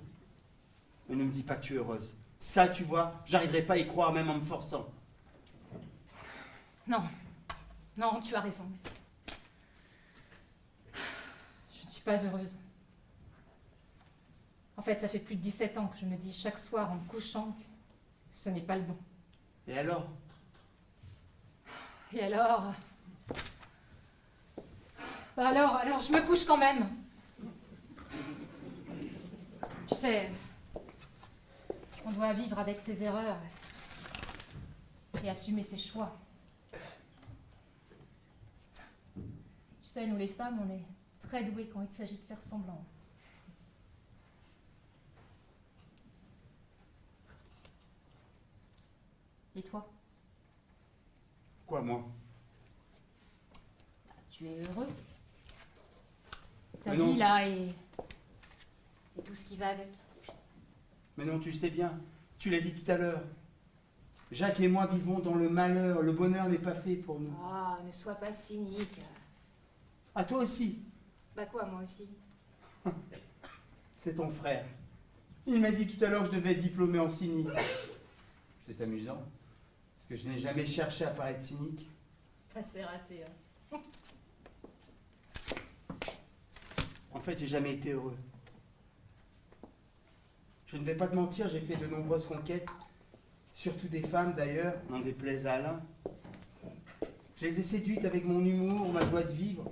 Mais ne me dis pas que tu es heureuse. Ça, tu vois, j'arriverai pas à y croire même en me forçant. Non, non, tu as raison. Je ne suis pas heureuse. En fait, ça fait plus de 17 ans que je me dis chaque soir en me couchant que ce n'est pas le bon. Et alors? Et alors... Bah alors, je me couche quand même. Tu sais, on doit vivre avec ses erreurs et assumer ses choix. Tu sais, nous les femmes, on est très douées quand il s'agit de faire semblant. Et toi? Quoi, moi? Tu es heureux? Ta Mais non. vie là et tout ce qui va avec. Mais non, tu le sais bien. Tu l'as dit tout à l'heure. Jacques et moi vivons dans le malheur. Le bonheur n'est pas fait pour nous. Ah, ne sois pas cynique. À toi aussi. Bah quoi, moi aussi? C'est ton frère. Il m'a dit tout à l'heure que je devais être diplômé en cynisme. C'est amusant. Parce que je n'ai jamais cherché à paraître cynique. Bah, c'est raté, hein. En fait, j'ai jamais été heureux. Je ne vais pas te mentir, j'ai fait de nombreuses conquêtes, surtout des femmes d'ailleurs, n'en déplaise à Alain. Je les ai séduites avec mon humour, ma joie de vivre.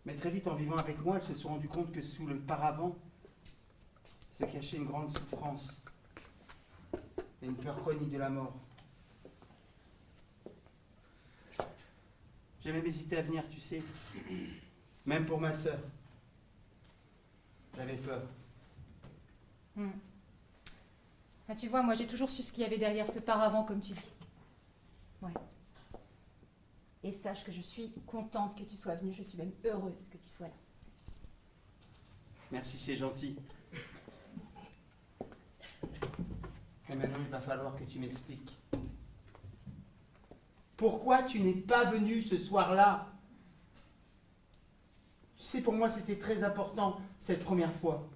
Mais très vite, en vivant avec moi, elles se sont rendues compte que sous le paravent se cachait une grande souffrance et une peur chronique de la mort. J'ai même hésité à venir, tu sais, même pour ma sœur. J'avais peur. Ah, tu vois, moi j'ai toujours su ce qu'il y avait derrière ce paravent, comme tu dis. Ouais. Et sache que je suis contente que tu sois venue, je suis même heureuse que tu sois là. Merci, c'est gentil. Et maintenant, il va falloir que tu m'expliques. Pourquoi tu n'es pas venu ce soir-là? Tu sais, pour moi, c'était très important, cette première fois.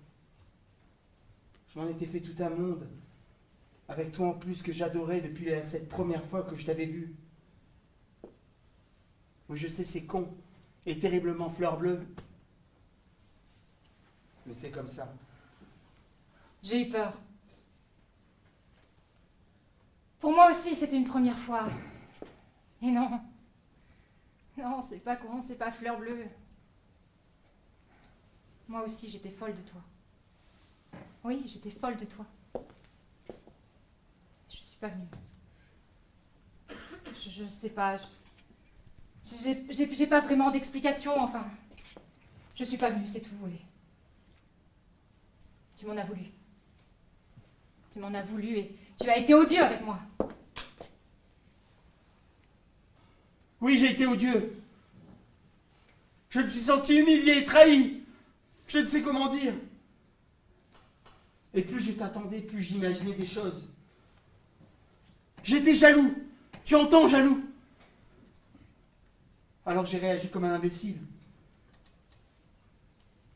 Je m'en étais fait tout un monde. Avec toi en plus, que j'adorais depuis cette première fois que je t'avais vu. Moi je sais c'est con et terriblement fleur bleue. Mais c'est comme ça. J'ai eu peur. Pour moi aussi, c'était une première fois. Et non. Non, c'est pas con, c'est pas fleur bleue. Moi aussi, j'étais folle de toi. Oui, j'étais folle de toi. Je suis pas venue. Je sais pas. J'ai pas vraiment d'explication, enfin. Je suis pas venue, c'est tout. Et tu m'en as voulu. Tu m'en as voulu et tu as été odieux avec moi. Oui, j'ai été odieux. Je me suis senti humilié et trahi. Je ne sais comment dire. Et plus je t'attendais, plus j'imaginais des choses. J'étais jaloux. Tu entends, jaloux? Alors j'ai réagi comme un imbécile.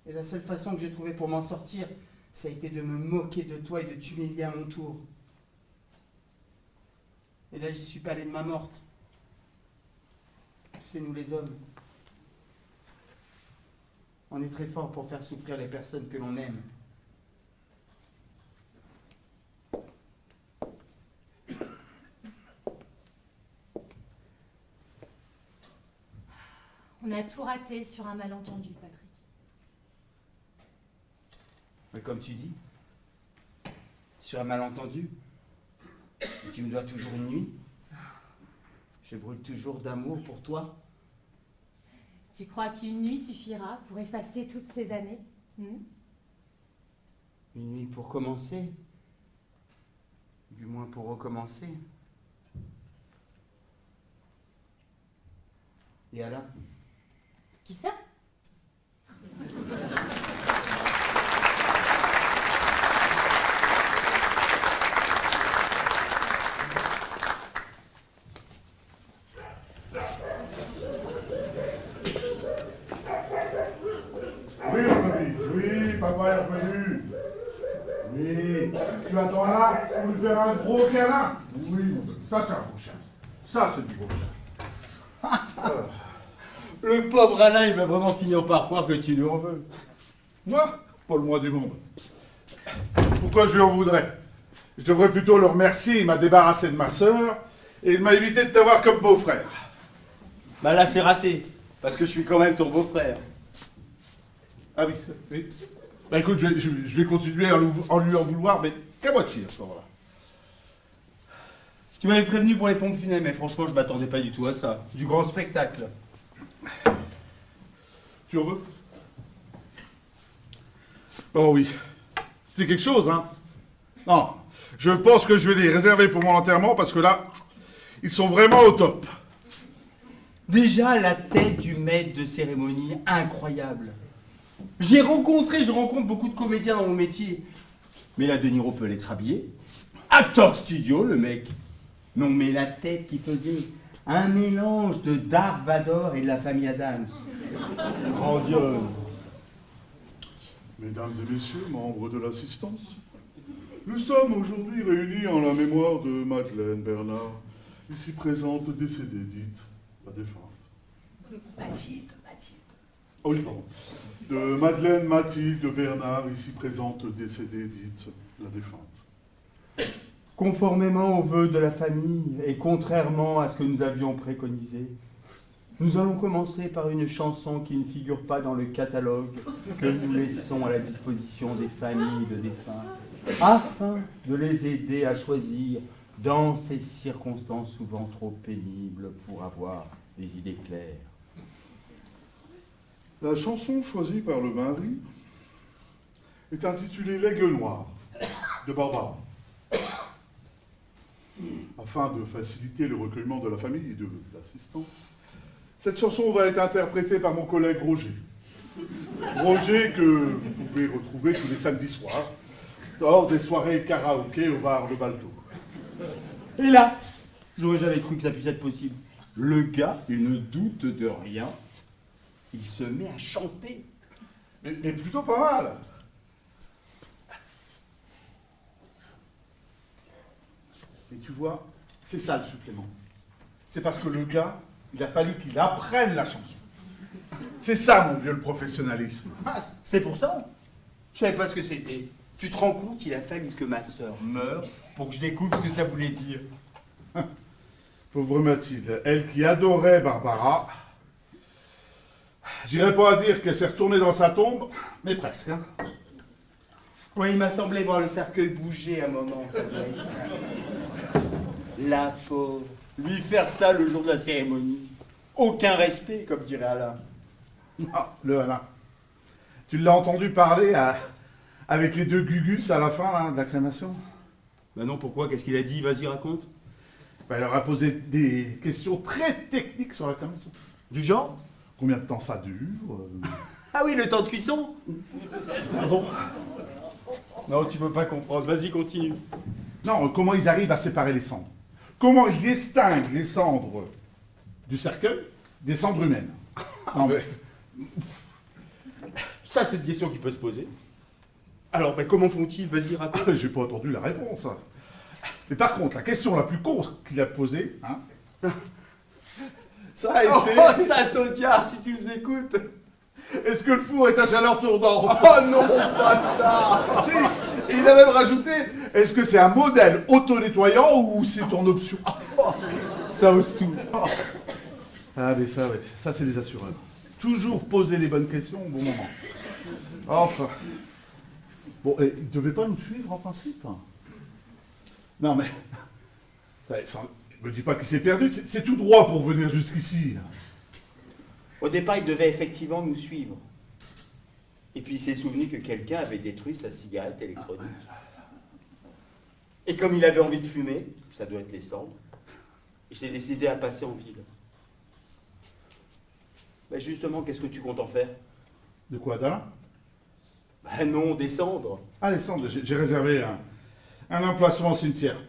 Et la seule façon que j'ai trouvée pour m'en sortir, ça a été de me moquer de toi et de t'humilier à mon tour. Et là, j'y suis pas allé de ma morte. C'est nous les hommes. On est très fort pour faire souffrir les personnes que l'on aime. On a tout raté sur un malentendu, Patrick. Mais comme tu dis, sur un malentendu, tu me dois toujours une nuit. Je brûle toujours d'amour pour toi. Tu crois qu'une nuit suffira pour effacer toutes ces années? Une nuit pour commencer. Du moins pour recommencer. Et Alain? Qui ça? Oui, mon ami, oui, papa est revenu. Oui, tu attends là pour lui faire un gros câlin. Oui, mon ami, ça c'est un beau chien. Ça c'est du beau chien. Le pauvre Alain, il va vraiment finir par croire que tu lui en veux. Moi, pas le moins du monde. Pourquoi je lui en voudrais? Je devrais plutôt le remercier, il m'a débarrassé de ma sœur et il m'a évité de t'avoir comme beau-frère. Bah là, c'est raté. Parce que je suis quand même ton beau-frère. Ah oui, oui. Bah écoute, je vais continuer à lui en vouloir, mais qu'à moitié à ce moment-là. Tu m'avais prévenu pour les pompes funèbres, mais franchement, je m'attendais pas du tout à ça. Du grand spectacle. Tu en veux? Oh oui. C'était quelque chose, hein? Non. Je pense que je vais les réserver pour mon enterrement parce que là, ils sont vraiment au top. Déjà, la tête du maître de cérémonie, incroyable. Je rencontre beaucoup de comédiens dans mon métier. Mais là, De Niro peut être habillé. Actor studio, le mec. Non, mais la tête qui faisait un mélange de Dark Vador et de la famille Adams. Grandiose. Mesdames et messieurs, membres de l'assistance, nous sommes aujourd'hui réunis en la mémoire de Madeleine Bernard, ici présente décédée, dite la défunte. Mathilde. Oh oui, pardon. De Madeleine Mathilde Bernard, ici présente décédée, dite la défunte. Conformément aux vœux de la famille et contrairement à ce que nous avions préconisé, nous allons commencer par une chanson qui ne figure pas dans le catalogue que nous laissons à la disposition des familles de défunts, afin de les aider à choisir dans ces circonstances souvent trop pénibles pour avoir des idées claires. La chanson choisie par le mari est intitulée L'Aigle Noir de Barbara. Afin de faciliter le recueillement de la famille et de l'assistance, cette chanson va être interprétée par mon collègue Roger. Roger que vous pouvez retrouver tous les samedis soirs lors des soirées karaoké au bar de Balto. Et là, j'aurais jamais cru que ça puisse être possible. Le gars, il ne doute de rien. Il se met à chanter. Mais plutôt pas mal. Et tu vois, c'est ça le supplément. C'est parce que le gars, Il a fallu qu'il apprenne la chanson. C'est ça, mon vieux, le professionnalisme. Ah, c'est pour ça. Je savais pas ce que c'était. Tu te rends compte, il a fallu que ma sœur meure pour que je découvre ce que ça voulait dire. Pauvre Mathilde, elle qui adorait Barbara. J'irais pas dire qu'elle s'est retournée dans sa tombe, mais presque. Hein. Oui, il m'a semblé voir le cercueil bouger à un moment, ça doit être ça. La pauvre. Lui faire ça le jour de la cérémonie. Aucun respect, comme dirait Alain. Ah, le Alain. Tu l'as entendu parler avec les deux Gugus à la fin là, de la crémation? Bah non, pourquoi? Qu'est-ce qu'il a dit? Vas-y, raconte. Bah, elle leur a posé des questions très techniques sur la crémation. Du genre? Combien de temps ça dure Ah oui, le temps de cuisson. Pardon? Non, tu peux pas comprendre. Vas-y, continue. Non, comment ils arrivent à séparer les cendres? Comment ils distinguent les cendres du cercueil des cendres humaines? Non mais... Ça, c'est une question qui peut se poser. Alors, bah, comment font-ils? Vas-y, raconte. J'ai pas entendu la réponse. Mais par contre, la question la plus courte qu'il a posée, hein, ça a été... Oh, Saint-Audiard, si tu nous écoutes. Est-ce que le four est à chaleur tournante? Oh non, pas ça. Si. Et il a même rajouté, est-ce que c'est un modèle auto-nettoyant ou c'est en option? Ça ose tout. Ah mais ça, ouais. Ça c'est les assureurs. Toujours poser les bonnes questions au bon moment. Enfin. Bon, et il ne devait pas nous suivre en principe. Non mais... Ne me dis pas qu'il s'est perdu, c'est tout droit pour venir jusqu'ici. Au départ, il devait effectivement nous suivre. Et puis il s'est souvenu que quelqu'un avait détruit sa cigarette électronique. Et comme il avait envie de fumer, ça doit être les cendres, il s'est décidé à passer en ville. Ben justement, qu'est-ce que tu comptes en faire? De quoi, d'Alain? Ben non, des cendres. Ah, les cendres, j'ai réservé un emplacement au cimetière.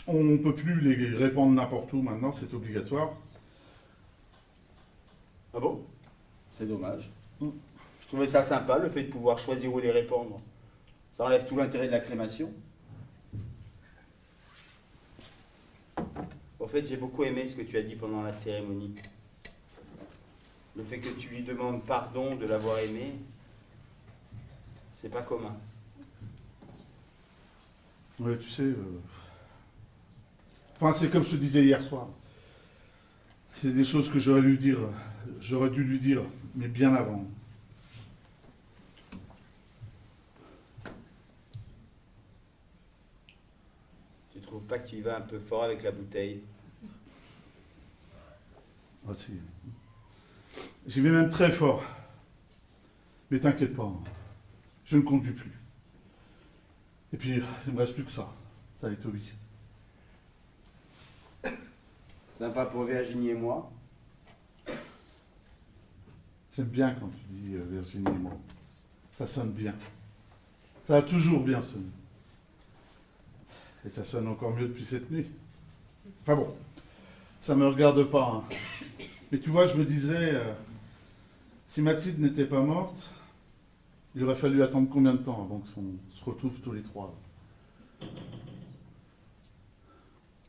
On ne peut plus les répandre n'importe où maintenant, c'est obligatoire. Ah bon? C'est dommage. Je trouvais ça sympa, le fait de pouvoir choisir où les répandre. Ça enlève tout l'intérêt de la crémation. Au fait, j'ai beaucoup aimé ce que tu as dit pendant la cérémonie. Le fait que tu lui demandes pardon de l'avoir aimé, c'est pas commun. Ouais, tu sais... Enfin, c'est comme je te disais hier soir. C'est des choses que j'aurais dû lui dire, mais bien avant. Tu trouves pas que tu y vas un peu fort avec la bouteille? Ah si. J'y vais même très fort. Mais t'inquiète pas, je ne conduis plus. Et puis, il me reste plus que ça. Ça est Toby. Sympa pour Virginie et moi. J'aime bien quand tu dis Virginie et moi. Ça sonne bien. Ça a toujours bien sonné. Et ça sonne encore mieux depuis cette nuit. Enfin bon, ça me regarde pas. Hein. Mais tu vois, je me disais, si Mathilde n'était pas morte, il aurait fallu attendre combien de temps avant qu'on se retrouve tous les trois?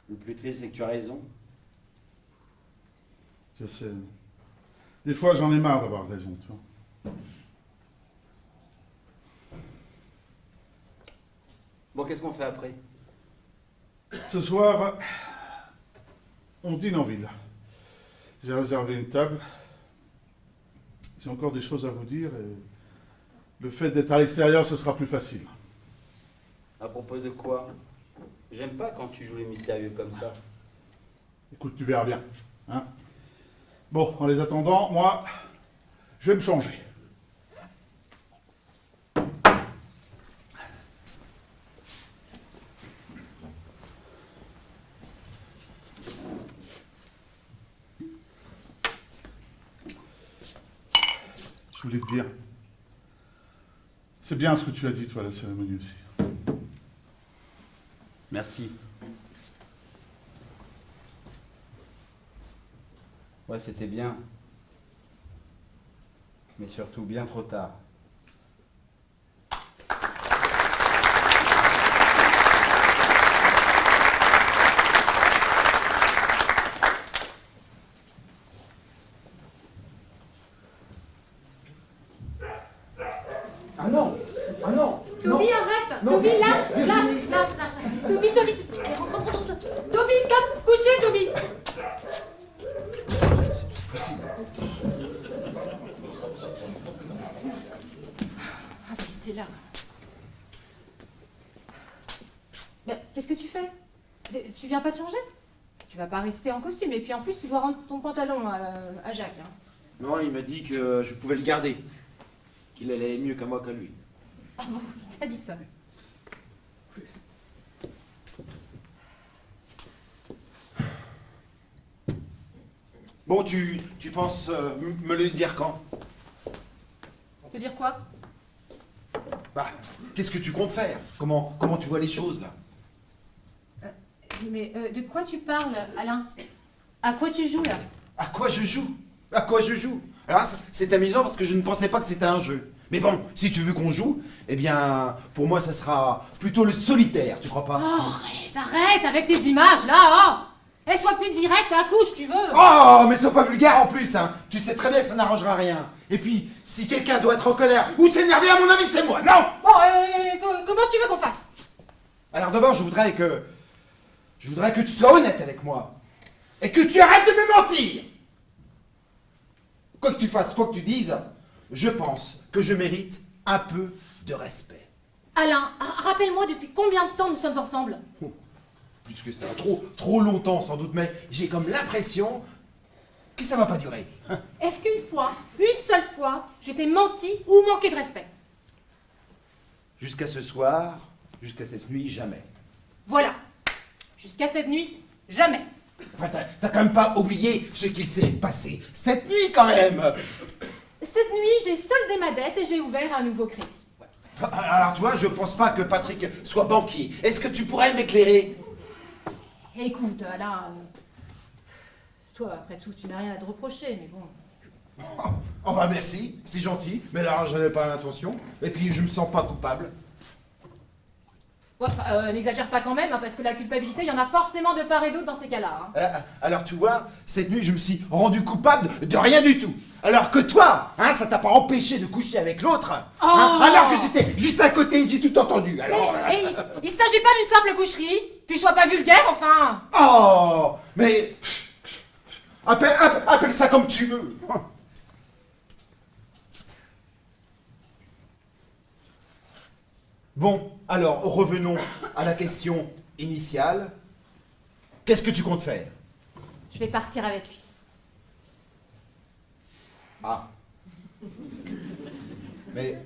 Le plus triste, c'est que tu as raison. Je sais. Des fois, j'en ai marre d'avoir raison, tu vois. Bon, qu'est-ce qu'on fait après? Ce soir, on dîne en ville. J'ai réservé une table. J'ai encore des choses à vous dire et le fait d'être à l'extérieur, ce sera plus facile. À propos de quoi? J'aime pas quand tu joues les mystérieux comme ça. Écoute, tu verras bien. Hein? Bon, en les attendant, moi, je vais me changer. Je voulais te dire, c'est bien ce que tu as dit, toi, à la cérémonie aussi. Merci. Ouais, c'était bien. Mais surtout bien trop tard. Toby, lâche. Toby. Allez, rentre. Toby, stop, couchez, Toby. C'est possible. Ah, t'es là. Mais qu'est-ce que tu fais? Tu viens pas te changer? Tu vas pas rester en costume, et puis en plus, tu dois rendre ton pantalon à Jacques. Hein. Non, il m'a dit que je pouvais le garder. Qu'il allait mieux qu'à moi qu'à lui. Ah bon, il t'a dit ça. Bon, tu penses me le dire quand? Te dire quoi? Bah, qu'est-ce que tu comptes faire? Comment tu vois les choses, là? Mais de quoi tu parles, Alain? À quoi tu joues, là? À quoi je joue? À quoi je joue? Alors, c'est amusant parce que je ne pensais pas que c'était un jeu. Mais bon, si tu veux qu'on joue, eh bien, pour moi, ça sera plutôt le solitaire, tu crois pas? Oh, arrête avec tes images, là, hein! Eh, sois plus direct, accouche, tu veux! Oh, mais sois pas vulgaire en plus, hein! Tu sais très bien que ça n'arrangera rien. Et puis, si quelqu'un doit être en colère ou s'énerver, à mon avis, c'est moi, non! Bon, comment tu veux qu'on fasse? Alors d'abord, je voudrais que tu sois honnête avec moi. Et que tu arrêtes de me mentir! Quoi que tu fasses, quoi que tu dises, je pense que je mérite un peu de respect. Alain, rappelle-moi depuis combien de temps nous sommes ensemble? Plus que ça, trop longtemps sans doute, mais j'ai comme l'impression que ça va pas durer. Est-ce une seule fois, je t'ai menti ou manqué de respect? Jusqu'à ce soir, jusqu'à cette nuit, jamais. Voilà. Jusqu'à cette nuit, jamais. Enfin, t'as quand même pas oublié ce qu'il s'est passé cette nuit quand même. Cette nuit, j'ai soldé ma dette et j'ai ouvert un nouveau crédit. Alors tu vois, je pense pas que Patrick soit banquier. Est-ce que tu pourrais m'éclairer? Écoute, Alain, toi, après tout, tu n'as rien à te reprocher, mais bon... Oh bah merci, c'est gentil, mais là j'avais pas l'intention. Et puis je me sens pas coupable. Ouais, enfin, n'exagère pas quand même, hein, parce que la culpabilité, il y en a forcément de part et d'autre dans ces cas-là. Hein. Alors tu vois, cette nuit je me suis rendu coupable de rien du tout. Alors que toi, hein, ça t'a pas empêché de coucher avec l'autre. Oh Hein, alors que j'étais juste à côté, j'ai tout entendu. Alors. Il s'agit pas d'une simple coucherie, puis sois pas vulgaire, enfin. Oh, mais appelle ça comme tu veux. Bon, alors revenons à la question initiale. Qu'est-ce que tu comptes faire? Je vais partir avec lui. Ah. Mais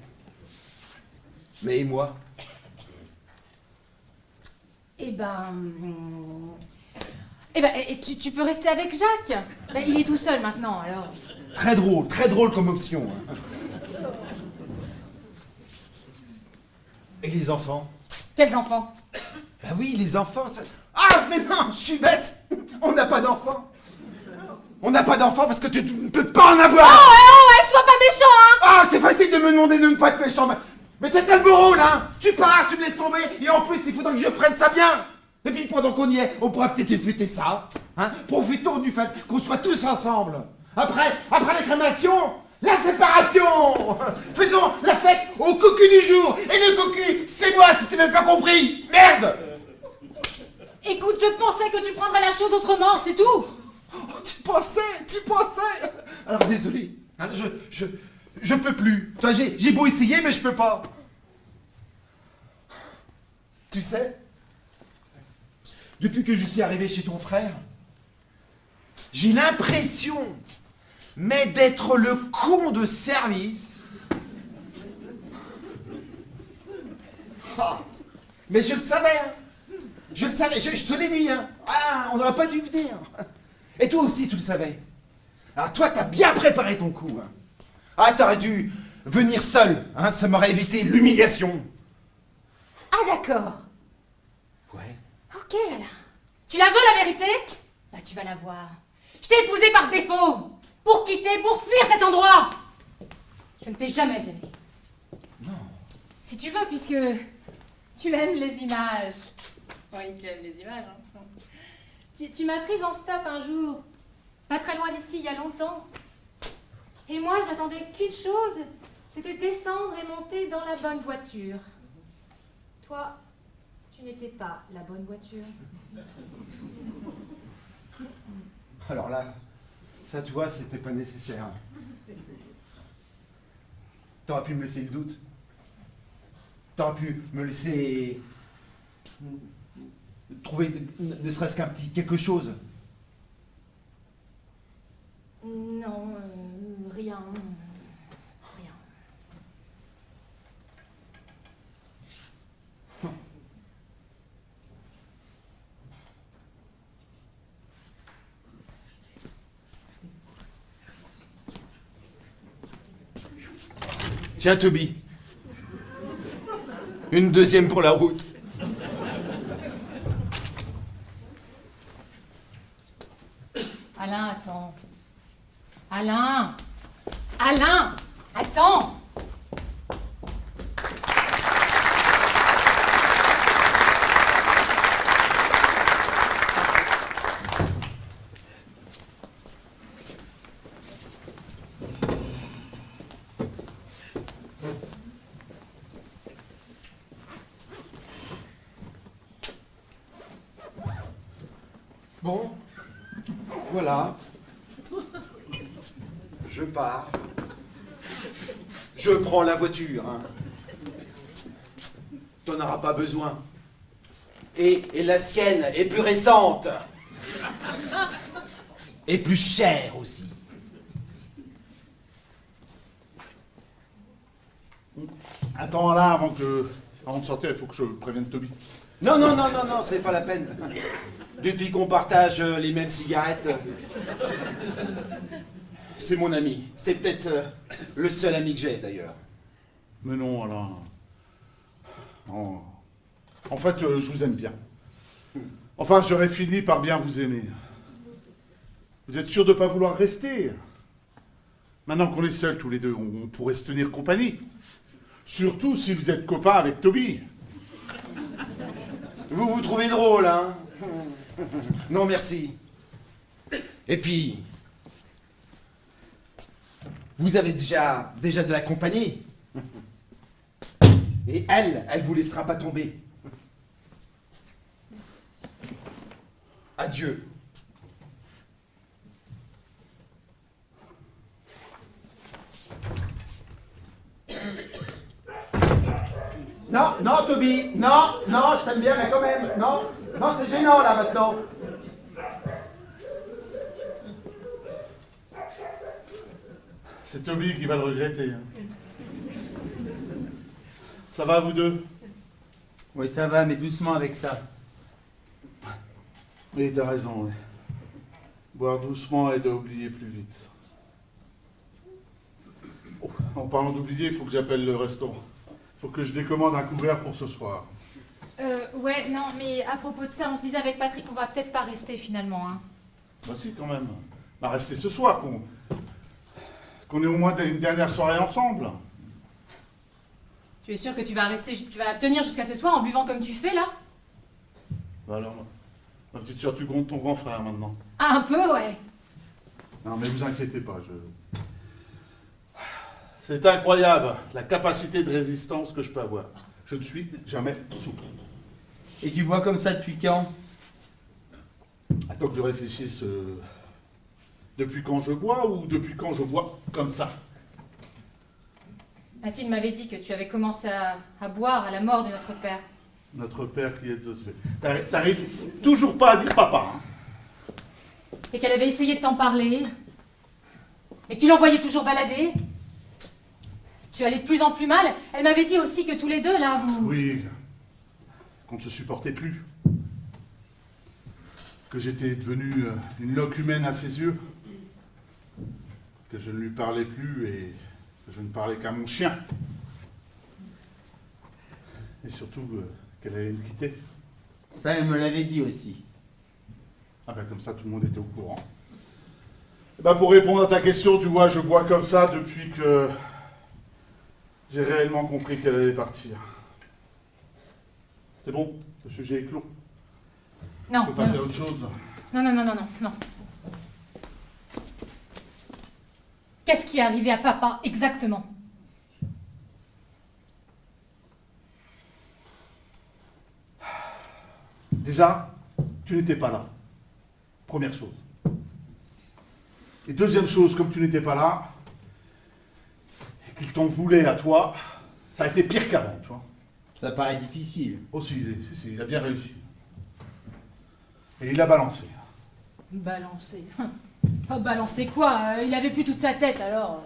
et moi? Eh ben, tu peux rester avec Jacques. Ben, il est tout seul maintenant, alors. Très drôle comme option. Hein. Et les enfants? Quels enfants? Bah oui, les enfants. Ah, mais non, je suis bête. On n'a pas d'enfants. On n'a pas d'enfants parce que tu ne peux pas en avoir. Oh, sois pas méchant, hein. Ah, c'est facile de me demander de ne pas être méchant. Mais t'as tel beau rôle, hein. Tu pars, tu me laisses tomber. Et en plus, il faudra que je prenne ça bien. Et puis pendant qu'on y est, on pourra peut-être fêter ça. Hein. Profitons du fait qu'on soit tous ensemble. Après la crémation, la séparation. Faisons la fête au cocu du jour. Et le cocu, c'est moi, si tu n'avais pas compris. Merde. Écoute, je pensais que tu prendrais la chose autrement, c'est tout. Oh, tu pensais. Alors désolé. Hein, je peux plus. Toi, j'ai beau essayer, mais je peux pas. Tu sais, depuis que je suis arrivé chez ton frère, j'ai l'impression, mais d'être le con de service. Ah, mais je le savais, hein. Je le savais, je te l'ai dit, hein. Ah, on n'aurait pas dû venir. Et toi aussi, tu le savais. Alors toi, t'as bien préparé ton coup. Hein. Ah, t'aurais dû venir seul, hein, ça m'aurait évité l'humiliation. Ah, d'accord. Ouais. Ok, Alain. Tu la veux, la vérité? Bah, tu vas la voir. Je t'ai épousé par défaut. Pour quitter, pour fuir cet endroit. Je ne t'ai jamais aimé. Non. Si tu veux, puisque tu aimes les images. Oui, tu aimes les images. Hein. Tu m'as prise en stop un jour. Pas très loin d'ici, il y a longtemps. Et moi, j'attendais qu'une chose. C'était descendre et monter dans la bonne voiture. toi, tu n'étais pas la bonne voiture. Alors là, ça, tu vois, c'était pas nécessaire. T'aurais pu me laisser le doute. T'aurais pu me laisser trouver ne serait-ce qu'un petit quelque chose. Non, rien. Rien. Tiens, Toby. Une deuxième pour la route. Alain, attends. Alain! Alain! Attends! Bon, voilà. Je pars. Je prends la voiture. Hein. T'en auras pas besoin. Et la sienne est plus récente. Et plus chère aussi. Attends là, avant de sortir, il faut que je prévienne Toby. Non, non, non, non, non, c'est pas la peine. Depuis qu'on partage les mêmes cigarettes, c'est mon ami. C'est peut-être le seul ami que j'ai d'ailleurs. Mais non, Alain. En fait, je vous aime bien. Enfin, j'aurais fini par bien vous aimer. Vous êtes sûr de ne pas vouloir rester? Maintenant qu'on est seuls tous les deux, on pourrait se tenir compagnie. Surtout si vous êtes copains avec Toby. Vous vous trouvez drôle, hein? Non, merci. Et puis, vous avez déjà de la compagnie. Et elle vous laissera pas tomber. Adieu. Non, non, Toby, non, non, je t'aime bien, mais quand même, non, non, c'est gênant là maintenant. C'est Toby qui va le regretter. Hein. Ça va, vous deux? Oui, ça va, mais doucement avec ça. Oui, t'as raison, oui. Boire doucement et d'oublier plus vite. Oh, en parlant d'oublier, il faut que j'appelle le restaurant. Il faut que je décommande un couvert pour ce soir. Ouais, non, mais à propos de ça, on se disait avec Patrick qu'on va peut-être pas rester finalement, hein. Bah si, quand même. On va rester ce soir, qu'on ait au moins une dernière soirée ensemble. Tu es sûr que tu vas tenir jusqu'à ce soir en buvant comme tu fais là? Bah alors, ma petite soeur, tu comptes ton grand frère maintenant. Ah, un peu, ouais. Non, mais vous inquiétez pas, C'est incroyable, la capacité de résistance que je peux avoir. Je ne suis jamais souple. Et tu bois comme ça depuis quand? Attends que je réfléchisse. Depuis quand je bois ou depuis quand je bois comme ça? Mathilde m'avait dit que tu avais commencé à boire à la mort de notre père. Notre père qui est aux cieux. T'arrives toujours pas à dire papa, hein? Et qu'elle avait essayé de t'en parler. Et que tu l'envoyais toujours balader. Tu allais de plus en plus mal. Elle m'avait dit aussi que tous les deux, là, vous... Oui, qu'on ne se supportait plus. Que j'étais devenu une loque humaine à ses yeux. Que je ne lui parlais plus et que je ne parlais qu'à mon chien. Et surtout qu'elle allait me quitter. Ça, elle me l'avait dit aussi. Ah ben comme ça, tout le monde était au courant. Ben, pour répondre à ta question, tu vois, je bois comme ça depuis que j'ai réellement compris qu'elle allait partir. C'est bon, le sujet est clos. Non, On peut passer à autre chose. non, non, non, non, non, non. Qu'est-ce qui est arrivé à papa exactement? Déjà, tu n'étais pas là. Première chose. Et deuxième chose, comme tu n'étais pas là, et qu'il t'en voulait à toi, ça a été pire qu'avant, tu vois. Ça paraît difficile. Aussi, il a bien réussi. Et il l'a balancé. Balancer. Oh, balancer quoi? Il avait plus toute sa tête alors.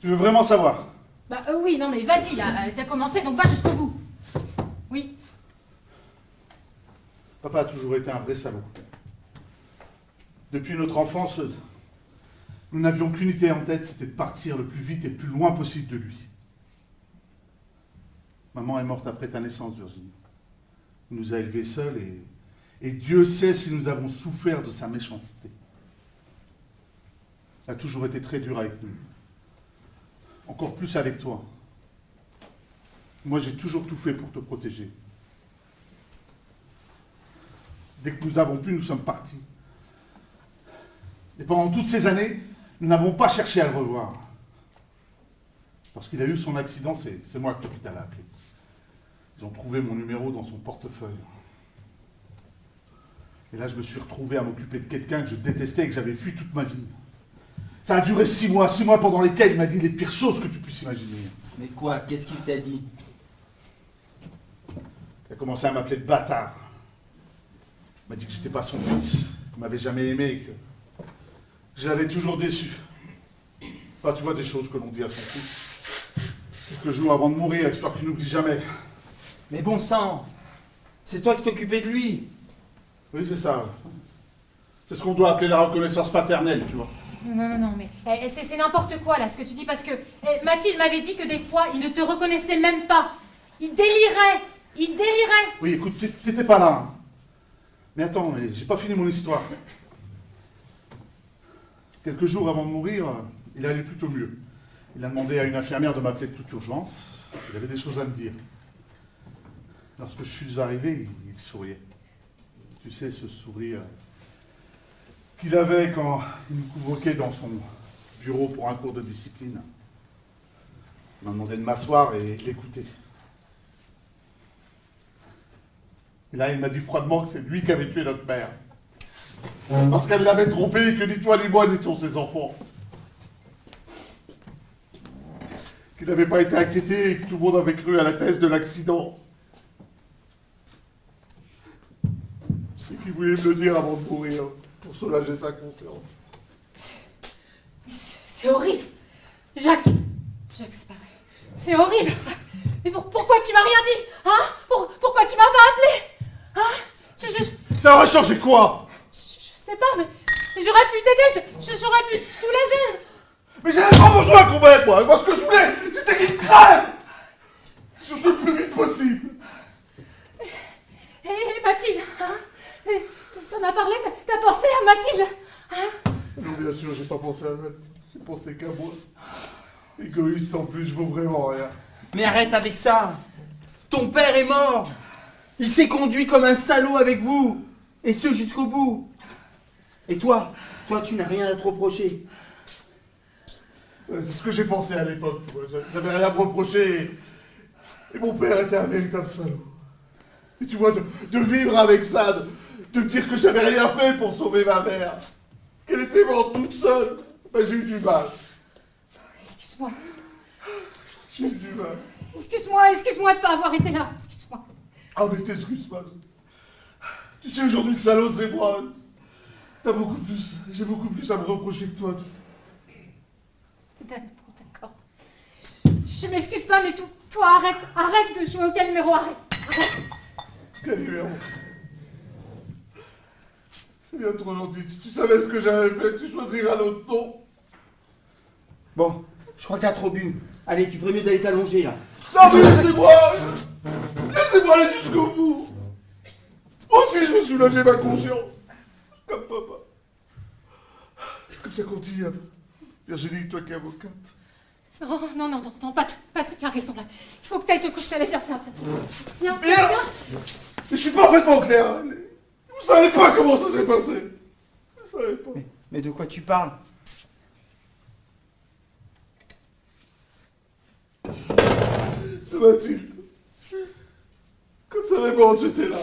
Tu veux vraiment savoir? Bah oui, non mais vas-y là, t'as commencé donc va jusqu'au bout. Oui. Papa a toujours été un vrai salaud. Depuis notre enfance, nous n'avions qu'une idée en tête, c'était de partir le plus vite et le plus loin possible de lui. Maman est morte après ta naissance, Virginie. Il nous a élevés seuls et Dieu sait si nous avons souffert de sa méchanceté. Il a toujours été très dur avec nous. Encore plus avec toi. Moi, j'ai toujours tout fait pour te protéger. Dès que nous avons pu, nous sommes partis. Et pendant toutes ces années, nous n'avons pas cherché à le revoir. Lorsqu'il a eu son accident, c'est moi que l'hôpital a appelé. Ils ont trouvé mon numéro dans son portefeuille. Et là, je me suis retrouvé à m'occuper de quelqu'un que je détestais et que j'avais fui toute ma vie. Ça a duré 6 mois pendant lesquels il m'a dit les pires choses que tu puisses imaginer. Mais quoi? Qu'est-ce qu'il t'a dit? Il a commencé à m'appeler de bâtard. Il m'a dit que j'étais pas son fils, qu'il m'avait jamais aimé et que je l'avais toujours déçu. Enfin, tu vois, des choses que l'on dit à son fils. Quelques jours avant de mourir, histoire qu'il n'oublie jamais. Mais bon sang! C'est toi qui t'occupais de lui! Oui, c'est ça. C'est ce qu'on doit appeler la reconnaissance paternelle, tu vois. Non, mais c'est n'importe quoi là ce que tu dis parce que Mathilde m'avait dit que des fois il ne te reconnaissait même pas. Il délirait. Oui, écoute, t'étais pas là. Hein. Mais attends, mais j'ai pas fini mon histoire. Quelques jours avant de mourir, il allait plutôt mieux. Il a demandé à une infirmière de m'appeler de toute urgence. Il avait des choses à me dire. Lorsque je suis arrivé, il souriait. Tu sais, ce sourire qu'il avait quand il nous convoquait dans son bureau pour un cours de discipline. Il m'a demandé de m'asseoir et d'écouter. Et là, il m'a dit froidement que c'est lui qui avait tué notre mère. Parce qu'elle l'avait trompé et que ni toi ni moi n'étions ses enfants. Qu'il n'avait pas été inquiété et que tout le monde avait cru à la thèse de l'accident. Et qu'il voulait me le dire avant de mourir, pour soulager sa conscience. Mais c'est horrible. Jacques, c'est pas vrai. C'est horrible. Mais pourquoi tu m'as rien dit? Hein? Pourquoi tu m'as pas appelé? Hein? Ça aurait changé quoi? Je sais pas, mais j'aurais pu t'aider, j'aurais pu te soulager. Mais j'avais pas besoin qu'on m'aide, moi. Moi, ce que je voulais, c'était qu'il crève. Surtout le plus vite possible. Et Mathilde, hein? T'en as parlé, t'as pensé à Mathilde, hein? Non, bien sûr, j'ai pas pensé à elle. J'ai pensé qu'à moi. Égoïste en plus, je vaux vraiment rien. Mais arrête avec ça! Ton père est mort! Il s'est conduit comme un salaud avec vous! Et ce jusqu'au bout! Et toi, tu n'as rien à te reprocher. C'est ce que j'ai pensé à l'époque. J'avais rien à me reprocher. Et mon père était un véritable salaud. Et tu vois, de vivre avec ça, de me dire que j'avais rien fait pour sauver ma mère, qu'elle était morte toute seule, ben j'ai eu du mal. Excuse-moi. J'ai eu du mal. Excuse-moi de pas avoir été là. Excuse-moi. Ah mais t'excuses pas. Tu sais, aujourd'hui, le salaud, c'est moi. J'ai beaucoup plus à me reprocher que toi, tout ça. D'accord. Je m'excuse pas, mais toi, arrête de jouer au numéro, arrête. Quel numéro? C'est bien trop gentil. Si tu savais ce que j'avais fait, tu choisirais un autre nom. Bon, je crois que t'as trop bu. Allez, tu ferais mieux d'aller t'allonger là. Non mais laissez-moi! Laissez-moi aller jusqu'au bout! Moi aussi je veux soulager ma conscience. Comme papa. Comme ça qu'on dit, Virginie, toi qui es avocate. Non, Patrick a raison là. Il faut que t'ailles te coucher, allez, viens. Mais je suis parfaitement clair. Hein. Vous savez pas comment ça s'est passé. Vous savez pas. Mais de quoi tu parles? C'est Mathilde. Quand elle est morte, j'étais là.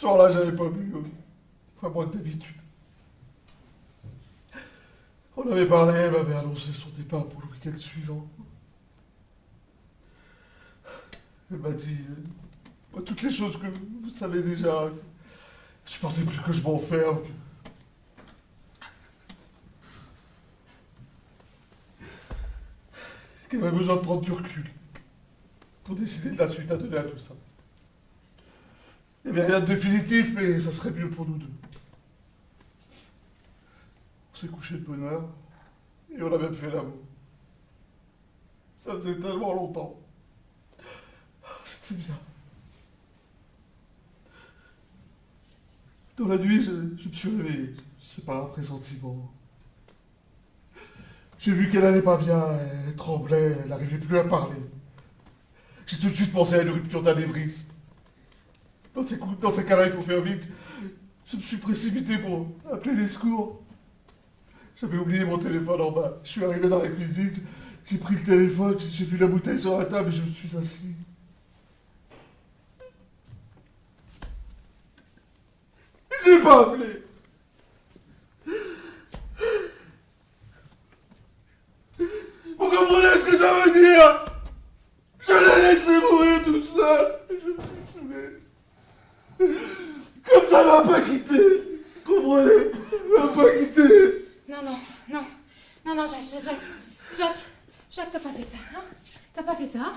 soir-là, j'avais pas bu. Enfin, moins que d'habitude. On avait parlé, elle m'avait annoncé son départ pour le week-end suivant. Elle m'a dit toutes les choses que vous savez déjà. Je supportais plus que je m'enferme. Qu'elle avait besoin de prendre du recul pour décider de la suite à donner à tout ça. Il n'y avait rien de définitif, mais ça serait mieux pour nous deux. On s'est couché de bonne heure et on a même fait l'amour. Ça faisait tellement longtemps. C'était bien. Dans la nuit, je me suis réveillé. C'est pas un pressentiment. J'ai vu qu'elle allait pas bien, elle tremblait, elle n'arrivait plus à parler. J'ai tout de suite pensé à une rupture d'anévrisme. Dans ces cas-là, il faut faire vite. Je me suis précipité pour appeler les secours. J'avais oublié mon téléphone en bas. Je suis arrivé dans la cuisine, j'ai pris le téléphone, j'ai vu la bouteille sur la table et je me suis assis. J'ai pas appelé. Vous comprenez ce que ça veut dire? Je l'ai laissé mourir toute seule. Je me suis saoulé. Comme ça, elle m'a pas quitté. Vous comprenez? Elle m'a pas quitté. Non, Jacques, t'as pas fait ça, hein? T'as pas fait ça, hein?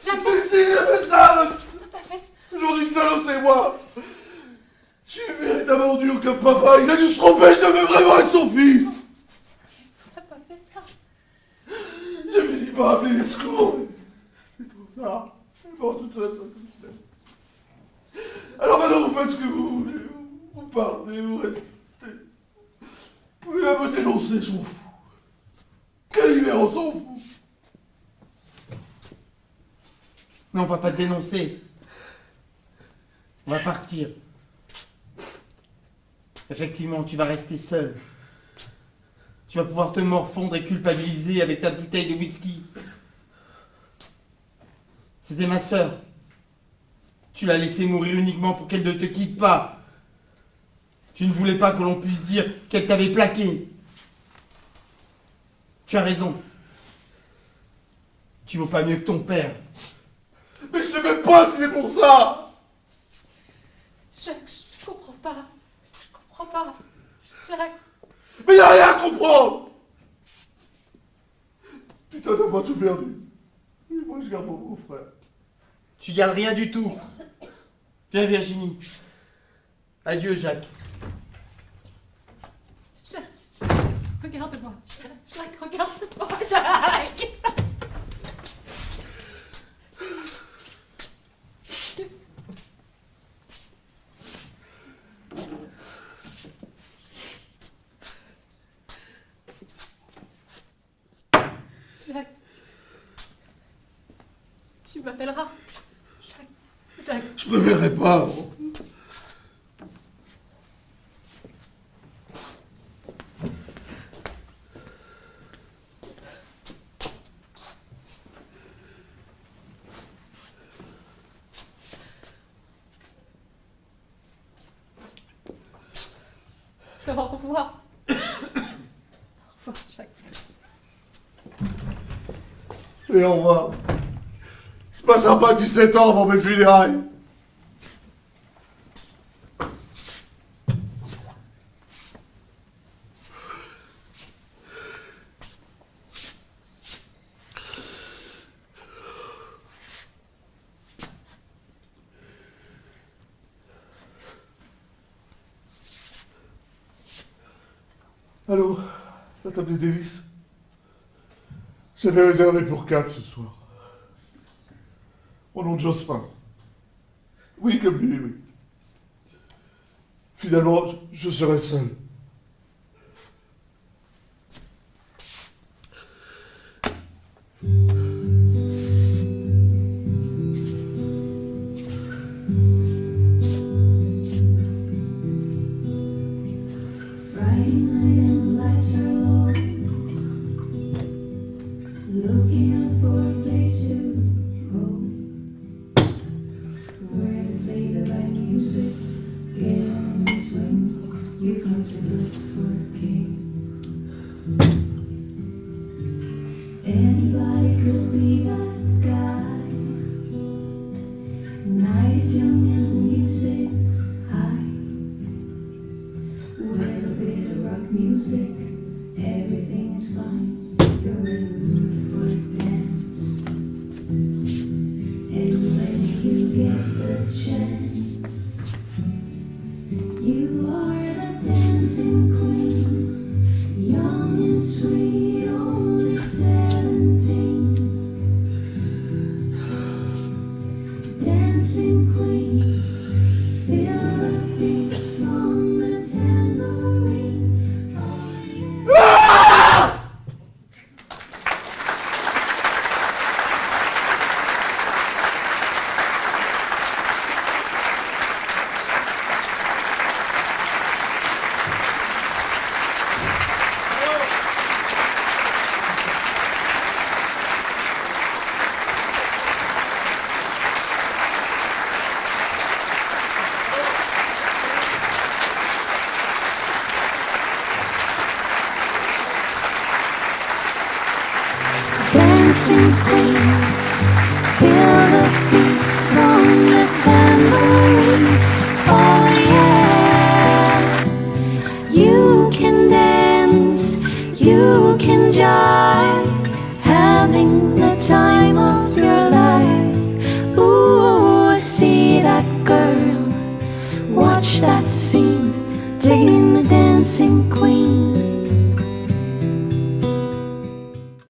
Jacques, Mais si, j'ai fait ça. t'as pas fait ça. Aujourd'hui, le salaud, c'est moi. Je suis véritablement dur comme papa. Il a dû se tromper, je devais vraiment être son fils. T'as pas fait ça. J'ai fini par appeler les secours. C'était trop tard. Je suis mort toute seule, ça, comme je l'aime. Alors maintenant, vous faites ce que vous voulez. Vous partez, vous restez. Vous pouvez même me dénoncer, je m'en fous. Calimère, on s'en fout. Non, on va pas te dénoncer. On va partir. Effectivement, tu vas rester seul. Tu vas pouvoir te morfondre et culpabiliser avec ta bouteille de whisky. C'était ma sœur. Tu l'as laissée mourir uniquement pour qu'elle ne te quitte pas. Tu ne voulais pas que l'on puisse dire qu'elle t'avait plaqué. Tu as raison. Tu vaux pas mieux que ton père. Mais je sais même pas si c'est pour ça. Jacques, je comprends pas. Jacques, Mais y'a rien à comprendre. Putain, t'as pas tout perdu. Et moi, je garde mon beau frère. Tu gardes rien du tout. Viens, Virginie. Adieu, Jacques. regarde-moi. Jacques, regarde-moi. Jacques. Jacques. Tu m'appelleras. Jacques. Je me verrai pas. Bon. Au revoir. Au revoir, Jacques. Et au revoir. Il se passera pas 17 ans avant mes funérailles. Allô, la table des délices. J'avais réservé pour 4 ce soir. Au nom de Jospin. Oui, comme lui, oui. Finalement, je serai seul. Friday night and the lights are low. Looking out for a place to go. Where they play the right music, is young and the music's high. With a bit of rock music, everything's fine. You're in the mood for a dance. And when you get the chance, you are the dancing queen, young and sweet, only 17. Dancing queen, feel the beat from the tambourine. Oh, yeah. Dancing queen, feel the beat from the tambourine. Oh yeah, you can dance, you can jive, having the time of your life. Ooh, see that girl, watch that scene, digging the dancing queen.